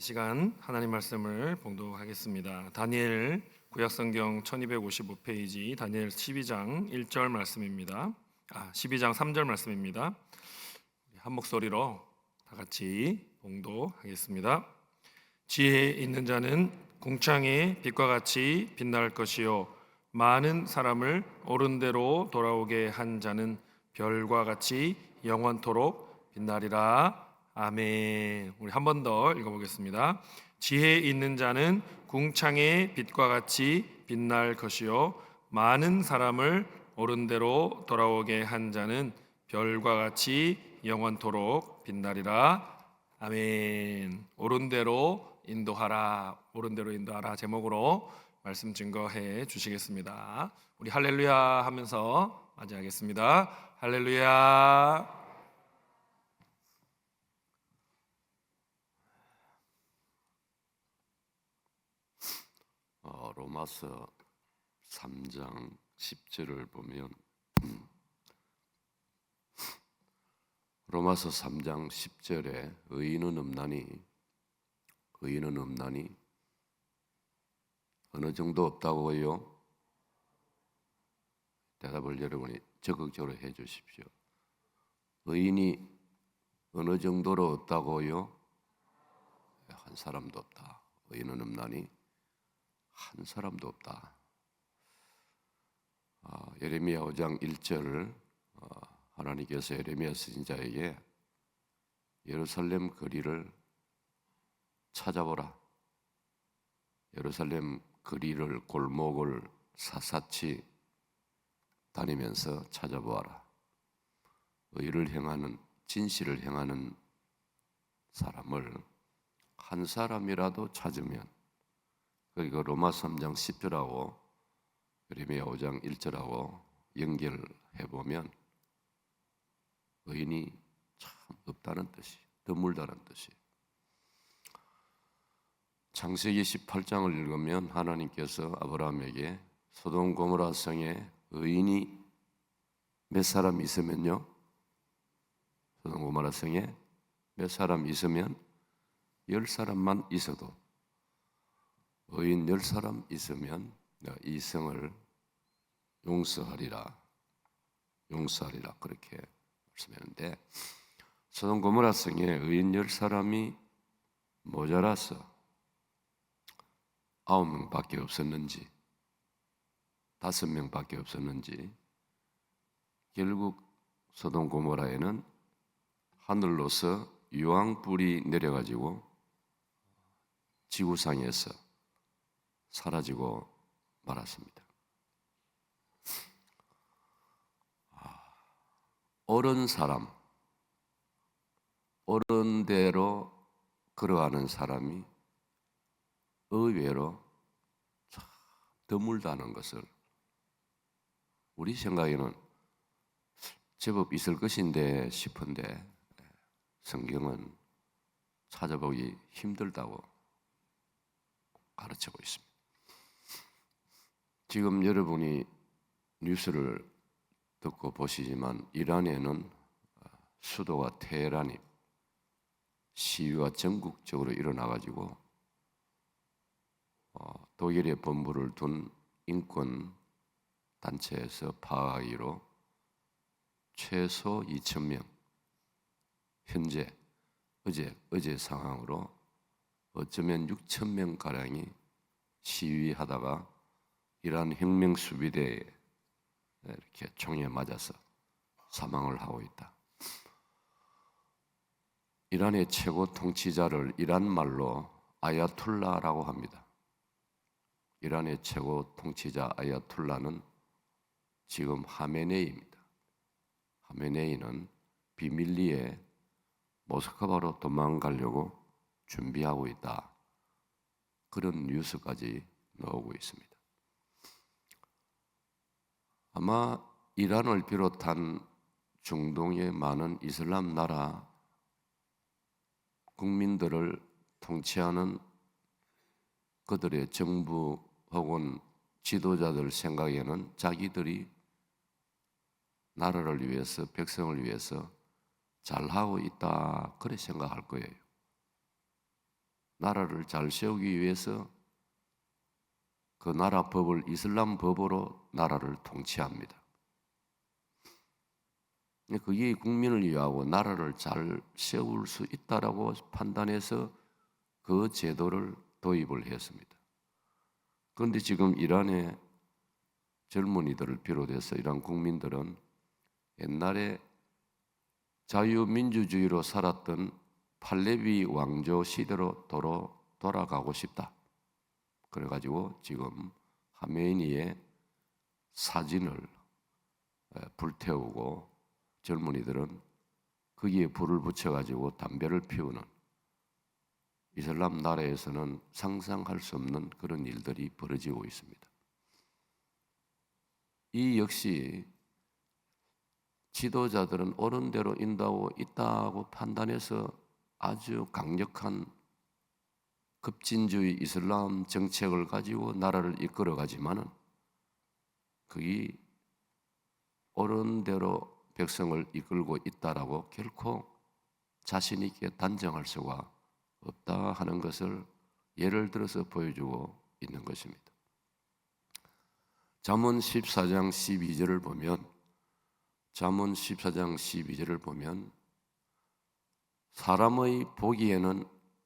시간 하나님 말씀을 봉독하겠습니다. 다니엘 구약성경 1255페이지 다니엘 12장 1절 말씀입니다. 12장 3절 말씀입니다. 한 목소리로 다 같이 봉독하겠습니다. 지혜 있는 자는 궁창의 빛과 같이 빛날 것이요 많은 사람을 옳은 대로 돌아오게 한 자는 별과 같이 영원토록 빛나리라. 아멘. 우리 한 번 더 읽어보겠습니다. 지혜 있는 자는 궁창의 빛과 같이 빛날 것이요 많은 사람을 옳은 대로 돌아오게 한 자는 별과 같이 영원토록 빛나리라. 아멘. 옳은 대로 인도하라. 옳은 대로 인도하라 제목으로 말씀 증거해 주시겠습니다. 우리 할렐루야 하면서 맞이하겠습니다. 할렐루야. 로마서 3장 10절을 보면 로마서 3장 10절에 의인은 없나니 어느 정도 없다고요? 대답을 여러분이 적극적으로 해 주십시오. 의인이 어느 정도로 없다고요? 한 사람도 없다. 의인은 없나니 한 사람도 없다. 예레미야 5장 1절 하나님께서 예레미야 선지자에게 예루살렘 거리를 찾아보라. 예루살렘 거리를 골목을 샅샅이 다니면서 찾아보아라. 의를 행하는 진실을 행하는 사람을 한 사람이라도 찾으면 그리고 로마 3장 10절하고 예레미야 5장 1절하고 연결해 보면 의인이 참 없다는 뜻이, 드물다는 뜻이. 창세기 18장을 읽으면 하나님께서 아브라함에게 소돔 고모라 성에 의인이 몇 사람 있으면요, 소돔 고모라 성에 몇 사람 있으면 10사람만 있어도 의인 10사람 있으면 이 성을 용서하리라 그렇게 말씀했는데, 소돔 고모라 성에 의인 10사람이 모자라서 9명밖에 없었는지 5명밖에 없었는지 결국 소돔 고모라에는 하늘로서 유황불이 내려가지고 지구상에서 사라지고 말았습니다. 옳은 사람, 옳은 대로 걸어가는 사람이 의외로 참 드물다는 것을 우리 생각에는 제법 있을 것인데 싶은데 성경은 찾아보기 힘들다고 가르치고 있습니다. 지금 여러분이 뉴스를 듣고 보시지만 이란에는 수도가 테헤란이 시위가 전국적으로 일어나가지고 독일의 본부를 둔 인권 단체에서 파악하기로 최소 2,000명, 현재 어제 상황으로 어쩌면 6,000명 가량이 시위하다가 이란 혁명 수비대에 이렇게 총에 맞아서 사망을 하고 있다. 이란의 최고 통치자를 이란 말로 아야툴라라고 합니다. 이란의 최고 통치자 아야툴라는 지금 하메네이입니다. 하메네이는 비밀리에 모스크바로 도망가려고 준비하고 있다. 그런 뉴스까지 나오고 있습니다. 아마 이란을 비롯한 중동의 많은 이슬람 나라 국민들을 통치하는 그들의 정부 혹은 지도자들 생각에는 자기들이 나라를 위해서, 백성을 위해서 잘하고 있다 그렇게 생각할 거예요. 나라를 잘 세우기 위해서 그 나라 법을 이슬람 법으로 나라를 통치합니다. 그게 국민을 위하고 나라를 잘 세울 수 있다라고 판단해서 그 제도를 도입을 했습니다. 그런데 지금 이란의 젊은이들을 비롯해서 이란 국민들은 옛날에 자유민주주의로 살았던 팔레비 왕조 시대로 돌아가고 싶다. 그래가지고 지금 하메니의 사진을 불태우고 젊은이들은 거기에 불을 붙여가지고 담배를 피우는, 이슬람 나라에서는 상상할 수 없는 그런 일들이 벌어지고 있습니다. 이 역시 지도자들은 옳은 대로 인도하고 있다고 판단해서 아주 강력한 급진주의 이슬람 정책을 가지고 나라를 이끌어가지만은 그게 옳은 대로 백성을 이끌고 있다라고 결코 자신 있게 단정할 수가 없다 하는 것을 예를 들어서 보여주고 있는 것입니다. 잠언 14장 12절을 보면 사람의 보기에는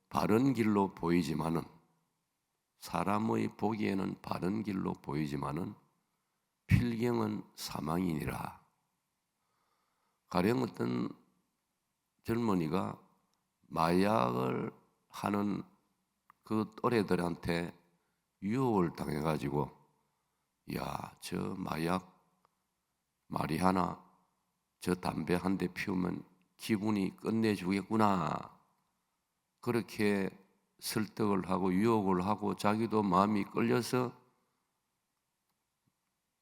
바른 길로 보이지만은 필경은 사망이니라. 가령 어떤 젊은이가 마약을 하는 그 또래들한테 유혹을 당해가지고 야, 저 마약 마리화나 저 담배 한 대 피우면 기분이 끝내주겠구나, 그렇게 설득을 하고 유혹을 하고 자기도 마음이 끌려서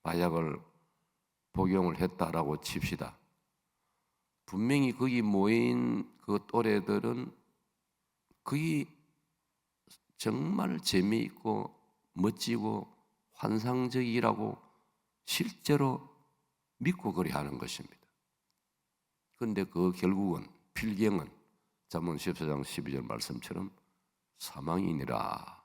마약을 복용을 했다라고 칩시다. 분명히 거기 모인 그 또래들은 그게 정말 재미있고 멋지고 환상적이라고 실제로 믿고 그래 하는 것입니다. 그런데 그 결국은 필경은 잠언 14장 12절 말씀처럼 사망이니라.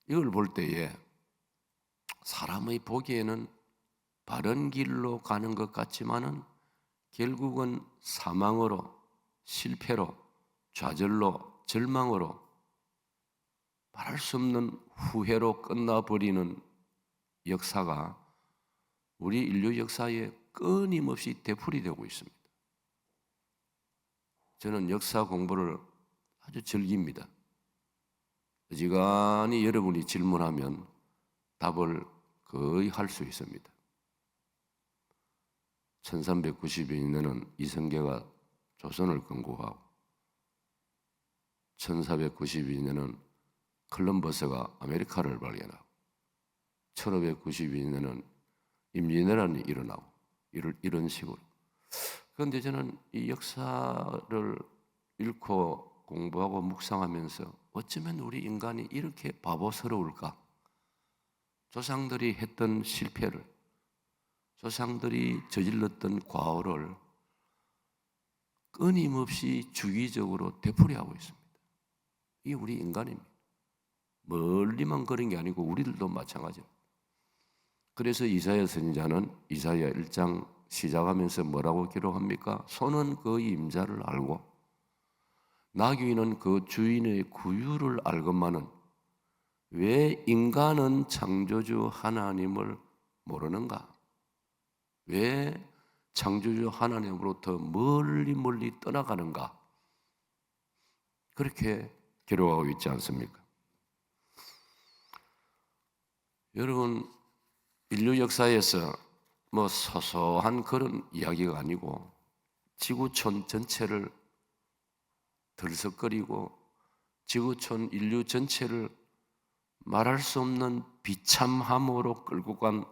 이걸 볼 때에 사람의 보기에는 바른 길로 가는 것 같지만은 결국은 사망으로, 실패로, 좌절로, 절망으로, 말할 수 없는 후회로 끝나버리는 역사가 우리 인류 역사에 끊임없이 되풀이되고 있습니다. 저는 역사 공부를 아주 즐깁니다. 어지간히 여러분이 질문하면 답을 거의 할 수 있습니다. 1392년에는 이성계가 조선을 건국하고 1492년에는 콜럼버스가 아메리카를 발견하고 1592년에는 임진왜란이 일어나고 이런 식으로. 그런데 저는 이 역사를 읽고 공부하고 묵상하면서 어쩌면 우리 인간이 이렇게 바보스러울까? 조상들이 했던 실패를, 조상들이 저질렀던 과오를 끊임없이 주기적으로 되풀이하고 있습니다. 이게 우리 인간입니다. 멀리만 그런 게 아니고 우리들도 마찬가지입니다. 그래서 이사야 선지자는 이사야 1장 시작하면서 뭐라고 기록합니까? 소는 그 임자를 알고 나귀는 그 주인의 구유를 알건만은 왜 인간은 창조주 하나님을 모르는가? 왜 창조주 하나님으로부터 멀리 떠나가는가? 그렇게 기록하고 있지 않습니까? 여러분, 인류 역사에서 뭐 소소한 그런 이야기가 아니고 지구촌 전체를 들썩거리고 지구촌 인류 전체를 말할 수 없는 비참함으로 끌고 간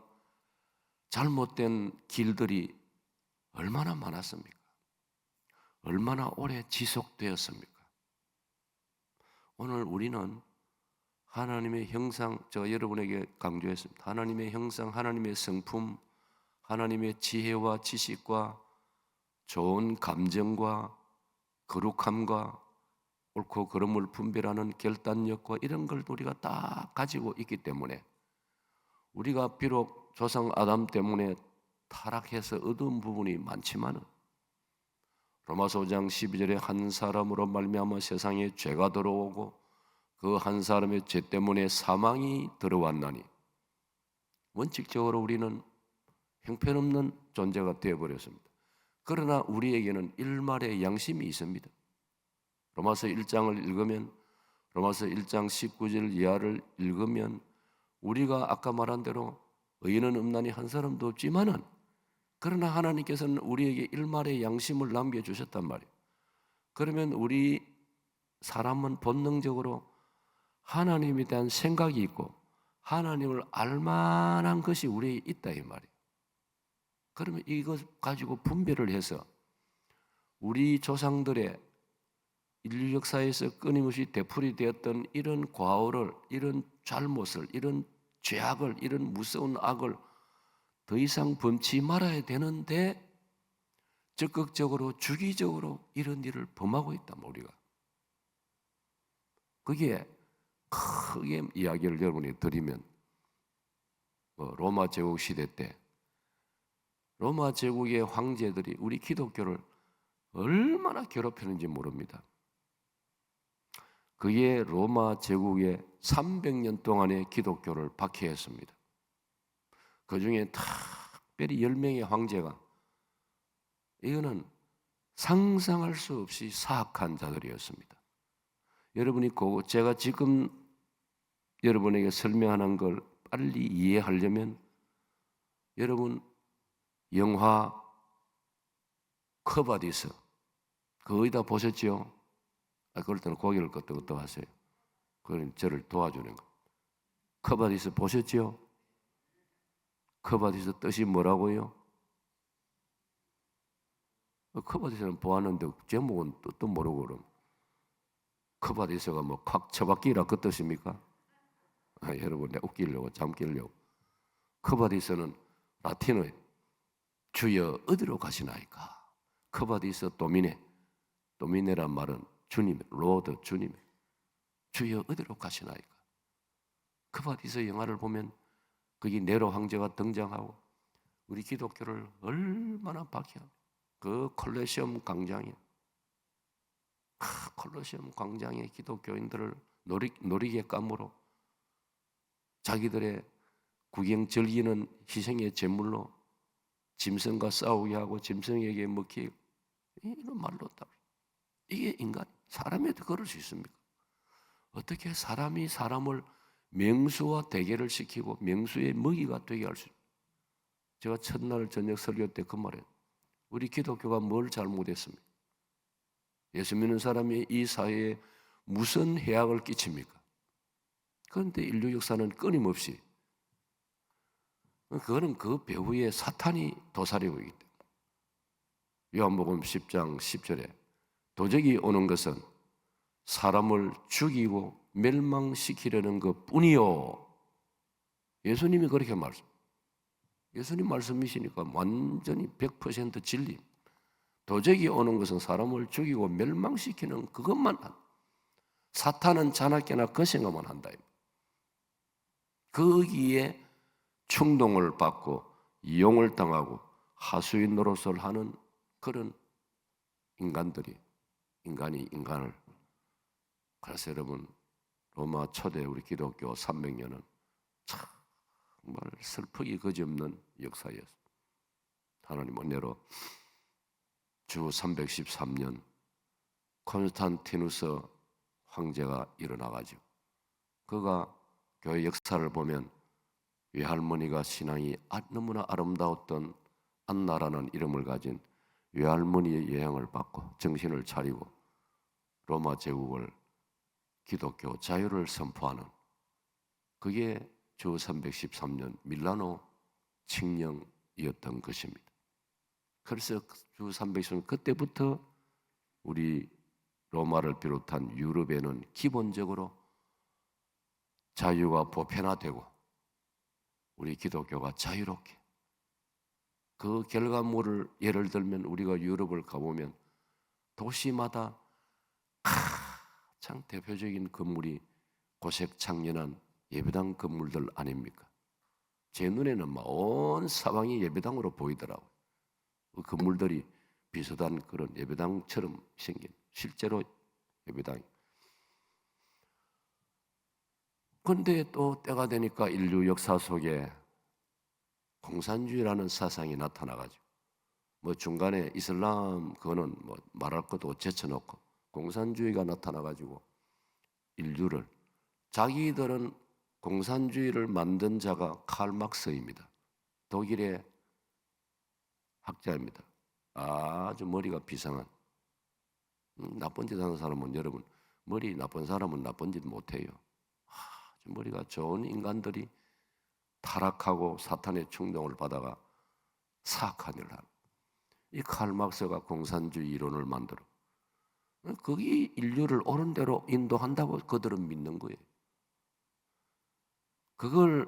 잘못된 길들이 얼마나 많았습니까? 얼마나 오래 지속되었습니까? 오늘 우리는 하나님의 형상, 제가 여러분에게 강조했습니다. 하나님의 형상, 하나님의 성품, 하나님의 지혜와 지식과 좋은 감정과 거룩함과 옳고 그름을 분별하는 결단력과 이런 걸 우리가 다 가지고 있기 때문에 우리가 비록 조상 아담 때문에 타락해서 어두운 부분이 많지만은 로마서 5장 12절에 한 사람으로 말미암아 세상에 죄가 들어오고 그 한 사람의 죄 때문에 사망이 들어왔나니 원칙적으로 우리는 형편없는 존재가 되어버렸습니다. 그러나 우리에게는 일말의 양심이 있습니다. 로마서 1장을 읽으면 로마서 1장 19절 이하를 읽으면 우리가 아까 말한 대로 의인은 없나니 한 사람도 없지만은 그러나 하나님께서는 우리에게 일말의 양심을 남겨주셨단 말이에요. 그러면 우리 사람은 본능적으로 하나님에 대한 생각이 있고 하나님을 알만한 것이 우리에 있다 이 말이에요. 그러면 이것 가지고 분별을 해서 우리 조상들의 인류 역사에서 끊임없이 되풀이되었던 이런 과오를, 이런 잘못을, 이런 죄악을, 이런 무서운 악을 더 이상 범치 말아야 되는데 적극적으로 주기적으로 이런 일을 범하고 있다 우리가. 그게 크게 이야기를 여러분이 드리면 로마 제국 시대 때 로마 제국의 황제들이 우리 기독교를 얼마나 괴롭혔는지 모릅니다. 그게 로마 제국의 300년 동안의 기독교를 박해했습니다. 그 중에 특별히 10명의 황제가 이거는 상상할 수 없이 사악한 자들이었습니다. 여러분이 제가 지금 여러분에게 설명하는 걸 빨리 이해하려면 여러분 영화 커바디스 거의 다 보셨죠? 그럴 때는 고개를 끄덕끄덕 하세요. 그건 저를 도와주는 거. 커바디스 보셨죠? 커바디스 뜻이 뭐라고요? 커바디스는 보았는데 제목은 뜻도 모르고 그럼 커바디스가 뭐 콱 처박기라 그 뜻입니까? 여러분 내가 웃기려고 잠기려고. 커바디스는 라틴어예요. 주여 어디로 가시나이까? 커바디스 도미네란 말은 주님, 로드 주님. 주여 어디로 가시나이까? 커바디스 영화를 보면 거기 네로 황제가 등장하고 우리 기독교를 얼마나 박해합니까? 그 콜로세움 광장에 콜로세움 광장에 기독교인들을 놀이객감으로 자기들의 구경 즐기는 희생의 제물로 짐승과 싸우게 하고 짐승에게 먹히고 이런 말로 다 이게 인간 사람에도 그럴 수 있습니까? 어떻게 사람이 사람을 맹수와 대결을 시키고 맹수의 먹이가 되게 할 수 있습니까? 제가 첫날 저녁 설교 때 그 말이에요. 우리 기독교가 뭘 잘못했습니까? 예수 믿는 사람이 이 사회에 무슨 해악을 끼칩니까? 그런데 인류 역사는 끊임없이 그거는 그 배후에 사탄이 도사리고 있기 때문에 요한복음 10장 10절에 도적이 오는 것은 사람을 죽이고 멸망시키려는 것뿐이요. 예수님이 그렇게 말씀. 예수님 말씀이시니까 완전히 100% 진리. 도적이 오는 것은 사람을 죽이고 멸망시키는 그것만 한다. 사탄은 자나깨나 그 생각만 한다. 거기에 충동을 받고 이용을 당하고 하수인 노릇을 하는 그런 인간이 인간을. 그래서 여러분 로마 초대 우리 기독교 300년은 정말 슬프기 그지없는 역사였습니다. 하나님 은혜로 주 313년 콘스탄티누스 황제가 일어나가지고 그가 교회 역사를 보면 외할머니가 신앙이 너무나 아름다웠던 안나라는 이름을 가진 외할머니의 영향을 받고 정신을 차리고 로마 제국을 기독교 자유를 선포하는 그게 주 313년 밀라노 칙령이었던 것입니다. 그래서 주 313년 그때부터 우리 로마를 비롯한 유럽에는 기본적으로 자유가 보편화되고 우리 기독교가 자유롭게 그 결과물을 예를 들면 우리가 유럽을 가보면 도시마다 가장 대표적인 건물이 고색창연한 예배당 건물들 아닙니까? 제 눈에는 막 온 사방이 예배당으로 보이더라고요. 그 건물들이 비슷한 그런 예배당처럼 생긴 실제로 예배당이. 그런데 또 때가 되니까 인류 역사 속에 공산주의라는 사상이 나타나가지고 뭐 중간에 이슬람 그거는 뭐 말할 것도 제쳐놓고 공산주의가 나타나가지고 인류를 자기들은 공산주의를 만든 자가 칼 막스입니다. 독일의 학자입니다. 아주 머리가 비상한 나쁜 짓 하는 사람은 여러분 머리 나쁜 사람은 나쁜 짓 못해요. 아주 머리가 좋은 인간들이 타락하고 사탄의 충동을 받아가 사악한 일을 하는 이 칼 막스가 공산주의 이론을 만들어 거기 인류를 옳은 대로 인도한다고 그들은 믿는 거예요. 그걸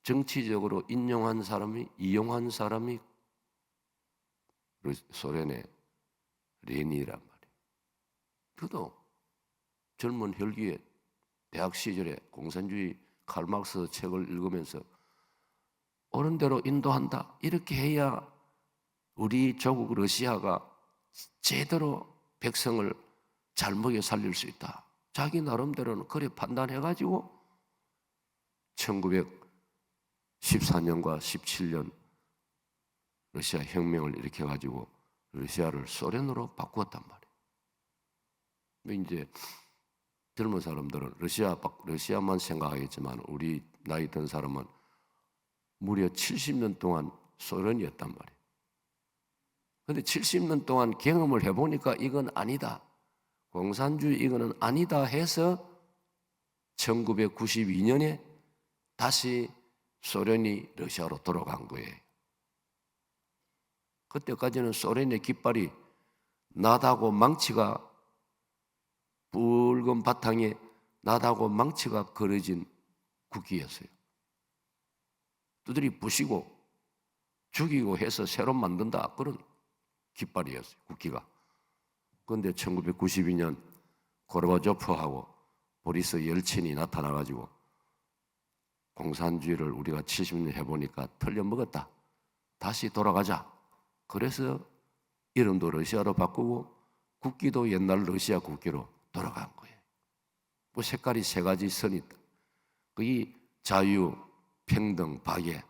정치적으로 인용한 사람이 이용한 사람이 소련의 레닌이란 말이에요. 그도 젊은 혈기에 대학 시절에 공산주의 칼 막스 책을 읽으면서 옳은 대로 인도한다. 이렇게 해야 우리 조국 러시아가 제대로 백성을 잘 먹여 살릴 수 있다. 자기 나름대로는 그래 판단해가지고 1914년과 17년 러시아 혁명을 일으켜가지고 러시아를 소련으로 바꾸었단 말이에요. 이제 젊은 사람들은 러시아만 생각하겠지만 우리 나이 든 사람은 무려 70년 동안 소련이었단 말이에요. 그런데 70년 동안 경험을 해보니까 이건 아니다. 공산주의 이거는 아니다 해서 1992년에 다시 소련이 러시아로 돌아간 거예요. 그때까지는 소련의 깃발이 나다고 망치가 붉은 바탕에 나다고 망치가 그려진 국기였어요. 두드리 부시고 죽이고 해서 새로 만든다 그런 깃발이었어요. 국기가. 그런데 1992년 고르바초프하고 보리스 열친이 나타나가지고 공산주의를 우리가 70년 해보니까 틀려먹었다. 다시 돌아가자. 그래서 이름도 러시아로 바꾸고 국기도 옛날 러시아 국기로 돌아간 거예요. 뭐 색깔이 세 가지 선이 있다. 그게 자유, 평등, 박애,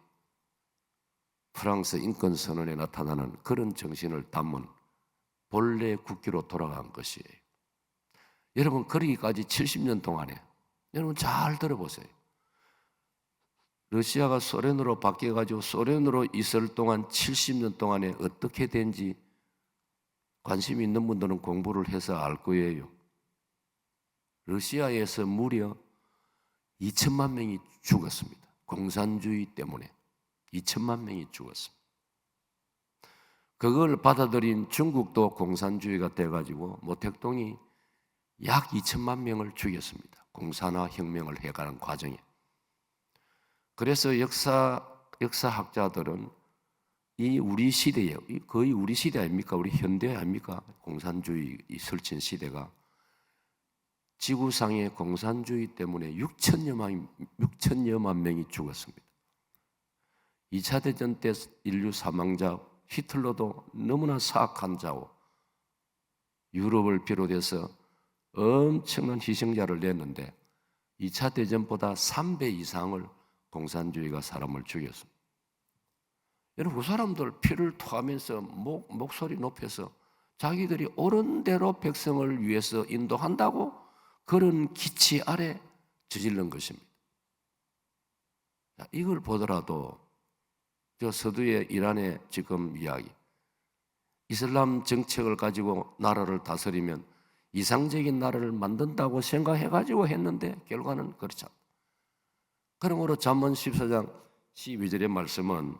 프랑스 인권선언에 나타나는 그런 정신을 담은 본래 국기로 돌아간 것이에요. 여러분 그러기까지 70년 동안에 여러분 잘 들어보세요. 러시아가 소련으로 바뀌어가지고 소련으로 있을 동안 70년 동안에 어떻게 된지 관심 있는 분들은 공부를 해서 알 거예요. 러시아에서 무려 2천만 명이 죽었습니다. 공산주의 때문에 2천만 명이 죽었습니다. 그걸 받아들인 중국도 공산주의가 돼가지고 모택동이 약 2천만 명을 죽였습니다. 공산화 혁명을 해가는 과정에. 그래서 역사학자들은 이 우리 시대에 거의 우리 시대 아닙니까? 우리 현대 아닙니까? 공산주의 설친 시대가 지구상의 공산주의 때문에 6천여만 명이 죽었습니다. 2차 대전 때 인류 사망자 히틀러도 너무나 사악한 자고 유럽을 비롯해서 엄청난 희생자를 냈는데 2차 대전보다 3배 이상을 공산주의가 사람을 죽였습니다. 여러분 그 사람들 피를 토하면서 목소리 높여서 자기들이 옳은 대로 백성을 위해서 인도한다고 그런 기치 아래 저지른 것입니다. 이걸 보더라도 저 서두의 이란의 지금 이야기 이슬람 정책을 가지고 나라를 다스리면 이상적인 나라를 만든다고 생각해가지고 했는데 결과는 그렇지 않다. 그러므로 잠언 14장 12절의 말씀은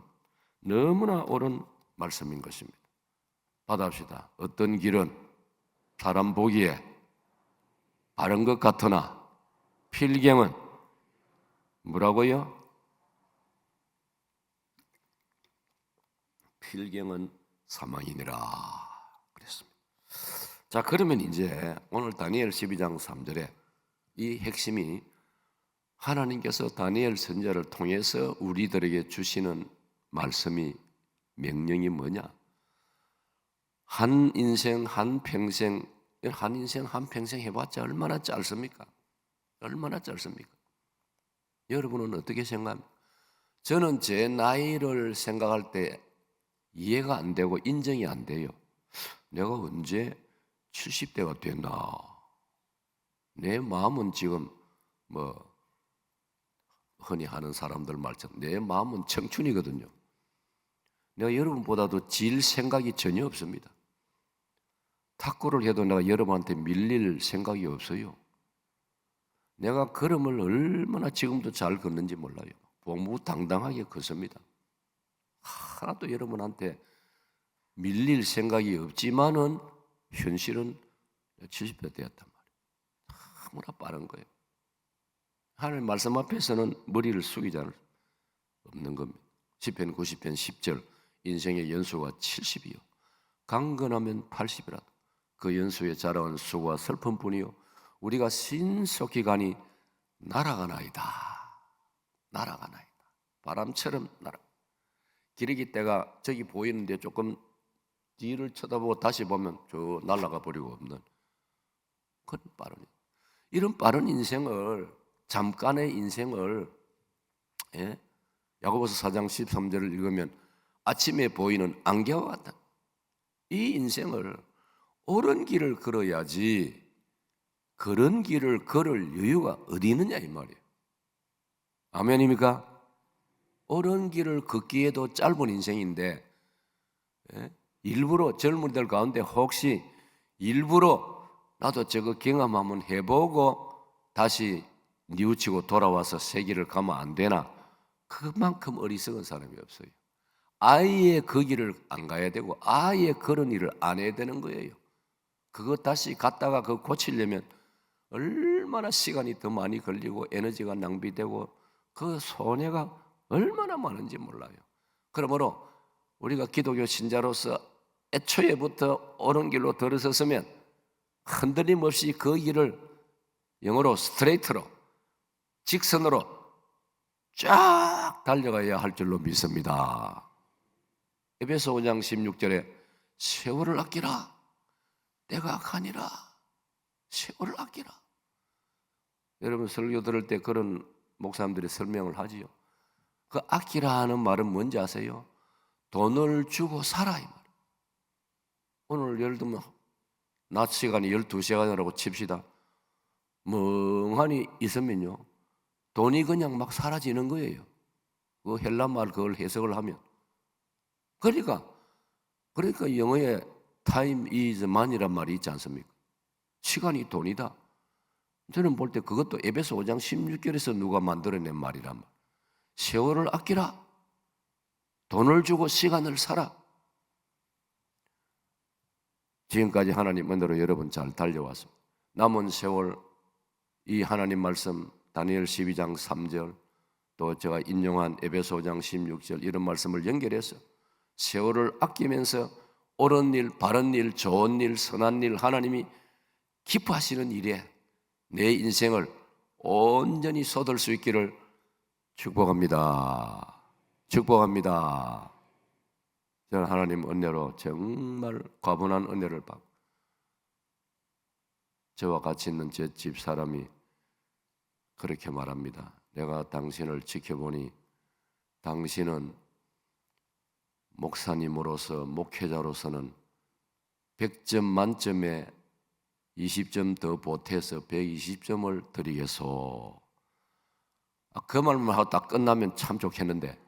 너무나 옳은 말씀인 것입니다. 받아봅시다. 어떤 길은 사람 보기에 바른 것 같으나 필경은 뭐라고요? 필경은 사망이니라 그랬습니다. 자, 그러면 이제 오늘 다니엘 12장 3절에 이 핵심이 하나님께서 다니엘 선지자를 통해서 우리들에게 주시는 말씀이 명령이 뭐냐? 한 인생 한 평생 해봤자 얼마나 짧습니까? 얼마나 짧습니까? 여러분은 어떻게 생각합니까? 저는 제 나이를 생각할 때 이해가 안 되고 인정이 안 돼요. 내가 언제 70대가 됐나? 내 마음은 지금 흔히 하는 사람들 말처럼 내 마음은 청춘이거든요. 내가 여러분보다도 질 생각이 전혀 없습니다. 탁구를 해도 내가 여러분한테 밀릴 생각이 없어요. 내가 걸음을 얼마나 지금도 잘 걷는지 몰라요. 무당당하게 걷습니다. 하나도 여러분한테 밀릴 생각이 없지만은 현실은 70대 되었단 말이에요. 너무나 빠른 거예요. 하나님 말씀 앞에서는 머리를 숙이지 않을 없는 겁니다. 시편 90편 10절 인생의 연수가 70이요 강건하면 80이라도 그 연수에 자라온 수고와 슬픔뿐이요 우리가 신속히 가니 날아가나이다. 날아가나이다. 바람처럼 날아. 기러기 떼가 저기 보이는데 조금 뒤를 쳐다보고 다시 보면 저 날아가 버리고 없는 그런 빠른 이런 빠른 인생을 잠깐의 인생을 야고보서 4장 13절을 읽으면 아침에 보이는 안개와 같다. 이 인생을 옳은 길을 걸어야지 그런 길을 걸을 여유가 어디 있느냐 이 말이에요. 아멘입니까? 옳은 길을 걷기에도 짧은 인생인데 일부러 젊은이들 가운데 혹시 일부러 나도 저거 경험 한번 해보고 다시 뉘우치고 돌아와서 새 길을 가면 안 되나? 그만큼 어리석은 사람이 없어요. 아예 그 길을 안 가야 되고 아예 그런 일을 안 해야 되는 거예요. 그거 다시 갔다가 그거 고치려면 얼마나 시간이 더 많이 걸리고 에너지가 낭비되고 그 손해가 얼마나 많은지 몰라요. 그러므로 우리가 기독교 신자로서 애초에부터 옳은 길로 들어섰으면 흔들림 없이 그 길을 영어로 스트레이트로 직선으로 쫙 달려가야 할 줄로 믿습니다. 에베소 5장 16절에 세월을 아끼라 때가 가니라. 세월을 아끼라. 여러분 설교 들을 때 그런 목사님들이 설명을 하지요. 그 아끼라 하는 말은 뭔지 아세요? 돈을 주고 살아 이 말이에요. 오늘 예를 들면 낮 시간이 12시간이라고 칩시다. 멍하니 있으면요 돈이 그냥 막 사라지는 거예요. 그 헬라말 그걸 해석을 하면 그러니까 영어에 time is money란 말이 있지 않습니까? 시간이 돈이다. 저는 볼 때 그것도 에베소 5장 16절에서 누가 만들어낸 말이란 말. 세월을 아끼라. 돈을 주고 시간을 살아. 지금까지 하나님 은혜로 여러분 잘 달려왔습니다. 남은 세월 이 하나님 말씀 다니엘 12장 3절 또 제가 인용한 에베소 5장 16절 이런 말씀을 연결해서 세월을 아끼면서 옳은 일, 바른 일, 좋은 일, 선한 일 하나님이 기뻐하시는 일에 내 인생을 온전히 쏟을 수 있기를 축복합니다. 축복합니다. 저는 하나님 은혜로 정말 과분한 은혜를 받고 저와 같이 있는 제 집 사람이 그렇게 말합니다. 내가 당신을 지켜보니 당신은 목사님으로서 목회자로서는 100점 만점에 20점 더 보태서 120점을 드리겠소. 그 말만 하고 딱 끝나면 참 좋겠는데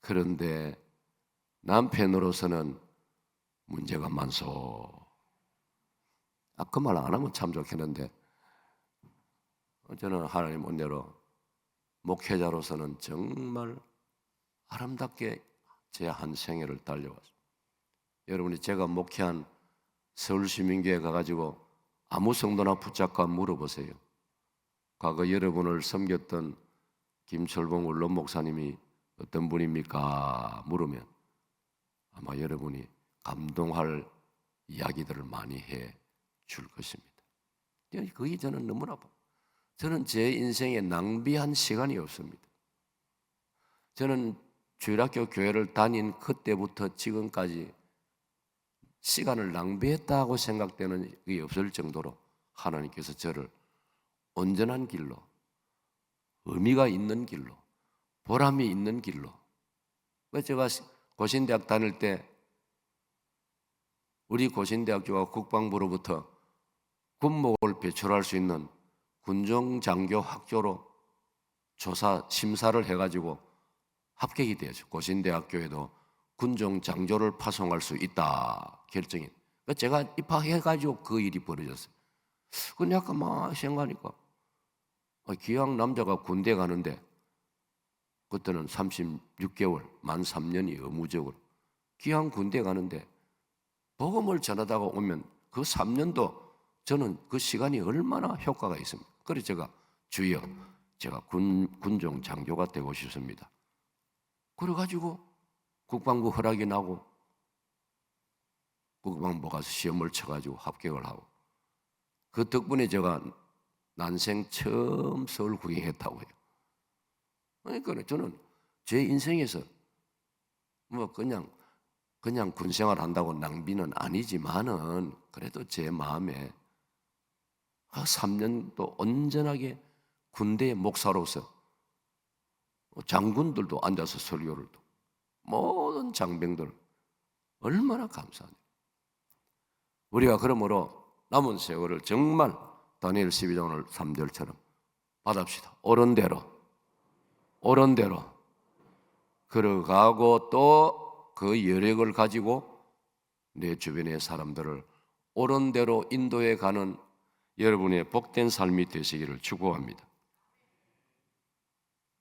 그런데 남편으로서는 문제가 많소. 그 말 안 하면 참 좋겠는데 저는 하나님 은혜로 목회자로서는 정말 아름답게 제 한 생애를 달려왔습니다. 여러분이 제가 목회한 서울시민교회 가가지고 아무 성도나 붙잡고 물어보세요. 과거 여러분을 섬겼던 김철봉 울론 목사님이 어떤 분입니까? 물으면 아마 여러분이 감동할 이야기들을 많이 해 줄 것입니다. 그게 저는 너무나 저는 제 인생에 낭비한 시간이 없습니다. 저는 주일학교 교회를 다닌 그때부터 지금까지 시간을 낭비했다고 생각되는 게 없을 정도로 하나님께서 저를 온전한 길로, 의미가 있는 길로, 보람이 있는 길로. 제가 고신대학 다닐 때 우리 고신대학교가 국방부로부터 군목을 배출할 수 있는 군종장교 학교로 조사 심사를 해가지고 합격이 되었죠. 고신대학교에도 군종장교를 파송할 수 있다 결정이. 제가 입학해가지고 그 일이 벌어졌어요. 근데 약간 막 생각하니까 기왕 남자가 군대 가는데 그때는 36개월 만 3년이 의무적으로 기왕 군대 가는데 복음을 전하다가 오면 그 3년도 저는 그 시간이 얼마나 효과가 있습니까? 그래서 제가 주여 제가 군종 장교가 되고 싶습니다. 그래가지고 국방부 허락이 나고 국방부 가서 시험을 쳐가지고 합격을 하고 그 덕분에 제가 난생 처음 서울 구경했다고 해요. 그러니까 저는 제 인생에서 뭐 그냥 군생활 한다고 낭비는 아니지만은 그래도 제 마음에 3년도 온전하게 군대의 목사로서 장군들도 앉아서 설교를 듣고 모든 장병들 얼마나 감사하냐. 우리가 그러므로 남은 세월을 정말 다니엘 12장 오늘 3절처럼 받읍시다. 옳은 대로 걸어가고 또 그 여력을 가지고 내 주변의 사람들을 옳은 대로 인도해 가는 여러분의 복된 삶이 되시기를 축복합니다.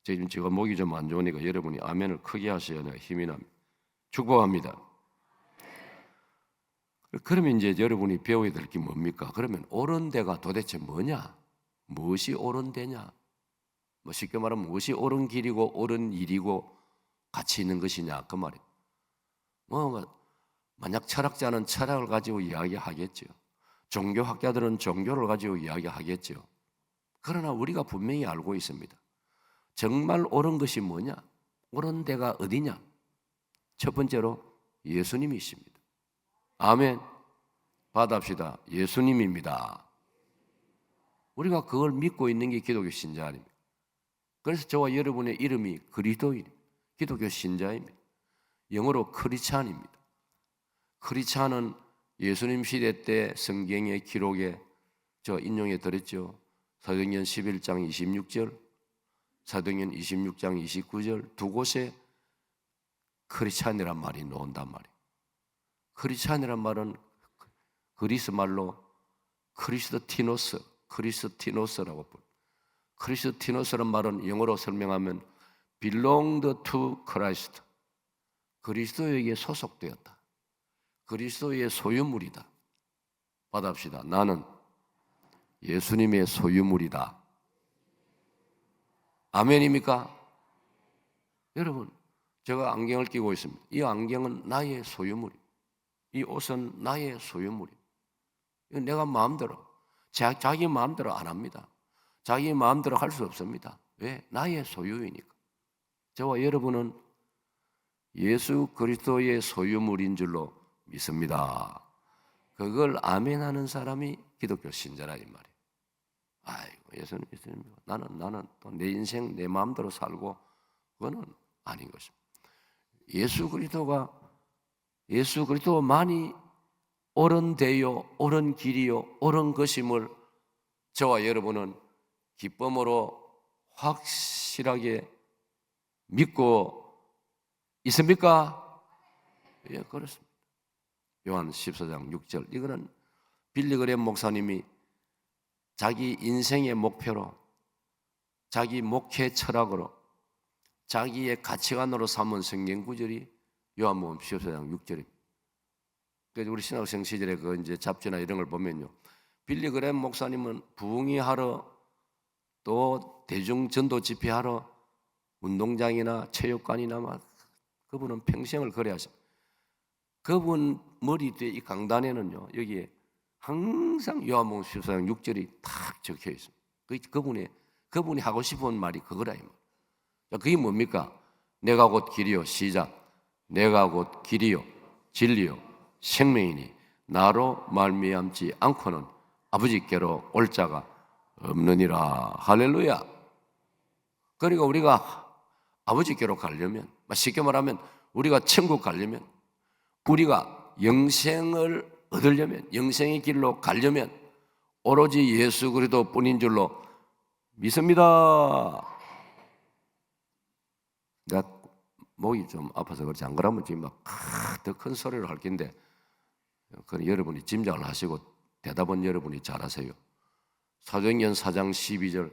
지금 제가 목이 좀 안 좋으니까 여러분이 아멘을 크게 하셔야 내가 힘이 납니다. 축복합니다. 그러면 이제 여러분이 배워야 될 게 뭡니까? 그러면 옳은 데가 도대체 뭐냐? 무엇이 옳은 데냐? 뭐 쉽게 말하면 무엇이 옳은 길이고 옳은 일이고 가치 있는 것이냐 그 말이에요. 만약 철학자는 철학을 가지고 이야기하겠죠. 종교학자들은 종교를 가지고 이야기하겠죠. 그러나 우리가 분명히 알고 있습니다. 정말 옳은 것이 뭐냐? 옳은 데가 어디냐? 첫 번째로 예수님이십니다. 아멘. 받읍시다. 예수님입니다. 우리가 그걸 믿고 있는 게 기독교 신자 아닙니까? 그래서 저와 여러분의 이름이 그리스도인, 기독교 신자입니다. 영어로 크리스찬입니다. 크리스찬은 예수님 시대 때 성경의 기록에 저 인용해 드렸죠. 사도행전 11장 26절, 사도행전 26장 29절 두 곳에 크리스찬이란 말이 나온단 말이에요. 크리스찬이란 말은 그리스 말로 크리스티노스라고 부릅니다. 크리스티노스란 말은 영어로 설명하면 belonged to Christ, 그리스도에게 소속되었다. 그리스도의 소유물이다. 받읍시다. 나는 예수님의 소유물이다. 아멘입니까? 여러분, 제가 안경을 끼고 있습니다. 이 안경은 나의 소유물이에요. 이 옷은 나의 소유물이에요. 내가 마음대로, 자기 마음대로 안 합니다. 자기 마음대로 할 수 없습니다. 왜? 나의 소유이니까. 저와 여러분은 예수 그리스도의 소유물인 줄로 믿습니다. 그걸 아멘하는 사람이 기독교 신자라 이 말이에요. 아이고 예수님, 나는 또 내 인생 내 마음대로 살고 그거는 아닌 것입니다. 예수 그리스도만이 옳은 데요, 옳은 길이요, 옳은 것임을 저와 여러분은 기쁨으로 확실하게 믿고 있습니까? 예, 그렇습니다. 요한 14장 6절 이거는 빌리 그램 목사님이 자기 인생의 목표로 자기 목회 철학으로 자기의 가치관으로 삼은 성경 구절이 요한복음 14장 6절입니다. 그래서 우리 신학생 시절에 그 이제 잡지나 이런 걸 보면요, 빌리 그램 목사님은 부흥회하러 또 대중 전도 집회하러 운동장이나 체육관이나 막 그분은 평생을 거래하십니다. 그분 머리 뒤에 이 강단에는요, 여기에 항상 요한복음 14장 6절이 탁 적혀 있습니다. 그분이 하고 싶은 말이 그거라 이 말. 그게 뭡니까? 내가 곧 길이요, 시작. 내가 곧 길이요, 진리요, 생명이니 나로 말미암지 않고는 아버지께로 올 자가 없느니라. 할렐루야. 그러니까 우리가 아버지께로 가려면, 쉽게 말하면 우리가 천국 가려면, 우리가 영생을 얻으려면, 영생의 길로 가려면 오로지 예수 그리스도 뿐인 줄로 믿습니다. 내가 목이 좀 아파서 그렇지, 안 그러면 지금 막 더 큰 소리를 할 텐데, 그건 여러분이 짐작을 하시고 대답은 여러분이 잘하세요. 사도행전 4장 12절,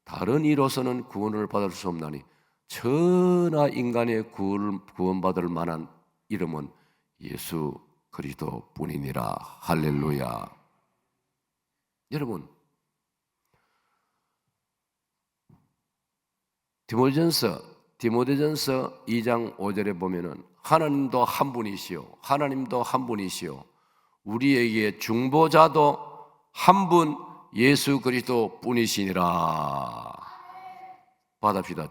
다른 이로서는 구원을 받을 수 없나니 천하 인간의 구원받을 만한 이름은 예수 그리스도 뿐이니라. 할렐루야. 여러분, 디모데전서 2장 5절에 보면은 하나님도 한 분이시오. 우리에게 중보자도 한 분 예수 그리스도 뿐이시니라. 받읍시다.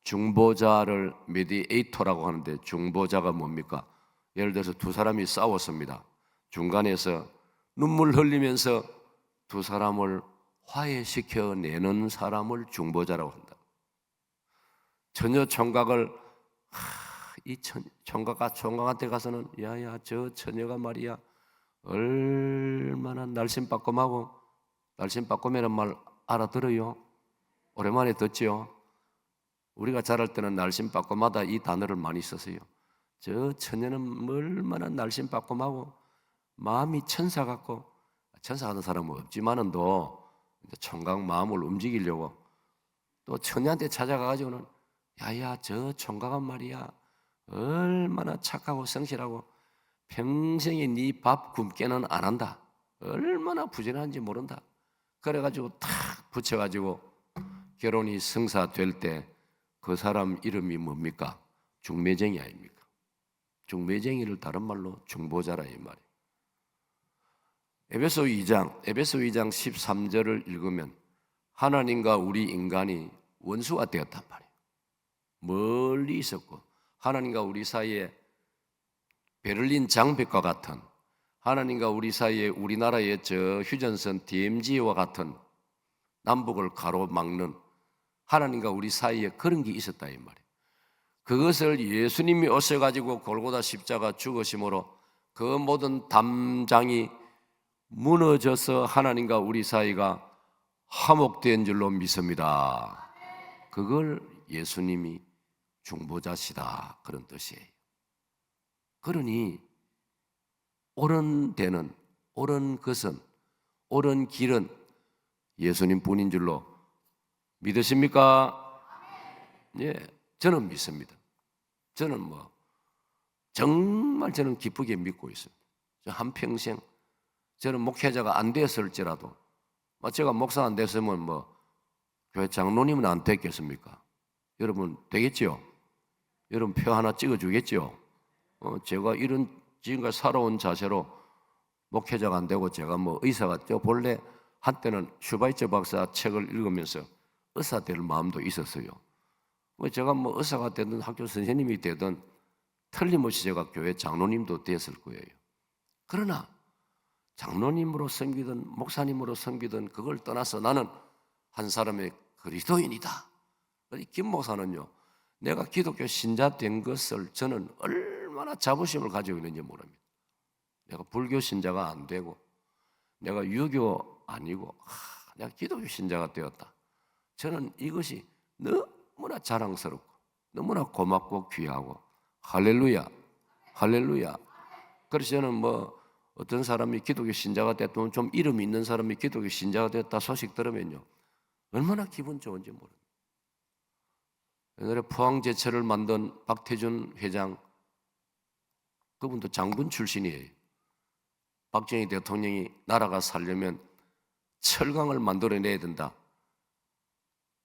중보자를 메디에이터라고 하는데, 중보자가 뭡니까? 예를 들어서 두 사람이 싸웠습니다. 중간에서 눈물 흘리면서 두 사람을 화해시켜내는 사람을 중보자라고 한다. 처녀 총각을 이 총각한테 가서는 야야 저 처녀가 말이야 얼마나 날씬빠꼼하고, 날씬빠꼼이라는 말 알아들어요? 오랜만에 듣지요? 우리가 자랄 때는 날씬빠꼼하다 이 단어를 많이 썼어요. 저 처녀는 얼마나 날씬빠꼼하고 마음이 천사 같고, 천사 같은 사람은 없지만은 또 총각 마음을 움직이려고 또 처녀한테 찾아가가지고는 야야 저 총각은 말이야 얼마나 착하고 성실하고 평생에 네 밥 굶게는 안 한다. 얼마나 부지런한지 모른다. 그래가지고 탁 붙여가지고 결혼이 성사될 때 그 사람 이름이 뭡니까? 중매쟁이 아닙니까? 중매쟁이를 다른 말로 중보자라 이 말이에요. 에베소 2장 13절을 읽으면 하나님과 우리 인간이 원수가 되었단 말이에요. 멀리 있었고 하나님과 우리 사이에 베를린 장벽과 같은, 하나님과 우리 사이에 우리나라의 저 휴전선 DMZ와 같은 남북을 가로막는 하나님과 우리 사이에 그런 게 있었다 이 말이에요. 그것을 예수님이 오셔가지고 골고다 십자가 죽으심으로 그 모든 담장이 무너져서 하나님과 우리 사이가 화목된 줄로 믿습니다. 그걸 예수님이 중보자시다 그런 뜻이에요. 그러니 옳은 데는, 옳은 것은, 옳은 길은 예수님 뿐인 줄로 믿으십니까? 예, 저는 믿습니다. 저는 정말 저는 기쁘게 믿고 있습니다. 한평생 저는 목회자가 안 됐을지라도, 제가 목사 안 됐으면 교회 장로님은 안 됐겠습니까? 여러분 되겠지요? 여러분 표 하나 찍어주겠지요? 제가 이런 지금까지 살아온 자세로 목회자가 안 되고 제가 의사가 되어 본래 한때는 슈바이처 박사 책을 읽으면서 의사 될 마음도 있었어요. 제가 의사가 되든 학교 선생님이 되든 틀림없이 제가 교회 장로님도 됐을 거예요. 그러나 장로님으로 섬기든 목사님으로 섬기든 그걸 떠나서 나는 한 사람의 그리스도인이다. 김 목사는요, 내가 기독교 신자 된 것을 저는 얼마나 자부심을 가지고 있는지 모릅니다. 내가 불교 신자가 안 되고 내가 유교 아니고 내가 기독교 신자가 되었다. 저는 이것이 너무나 자랑스럽고 너무나 고맙고 귀하고, 할렐루야, 할렐루야. 그래서 저는 어떤 사람이 기독교 신자가 됐든 좀 이름이 있는 사람이 기독교 신자가 됐다 소식 들으면요 얼마나 기분 좋은지 모릅니다. 옛날에 포항제철을 만든 박태준 회장, 그분도 장군 출신이에요. 박정희 대통령이 나라가 살려면 철강을 만들어내야 된다.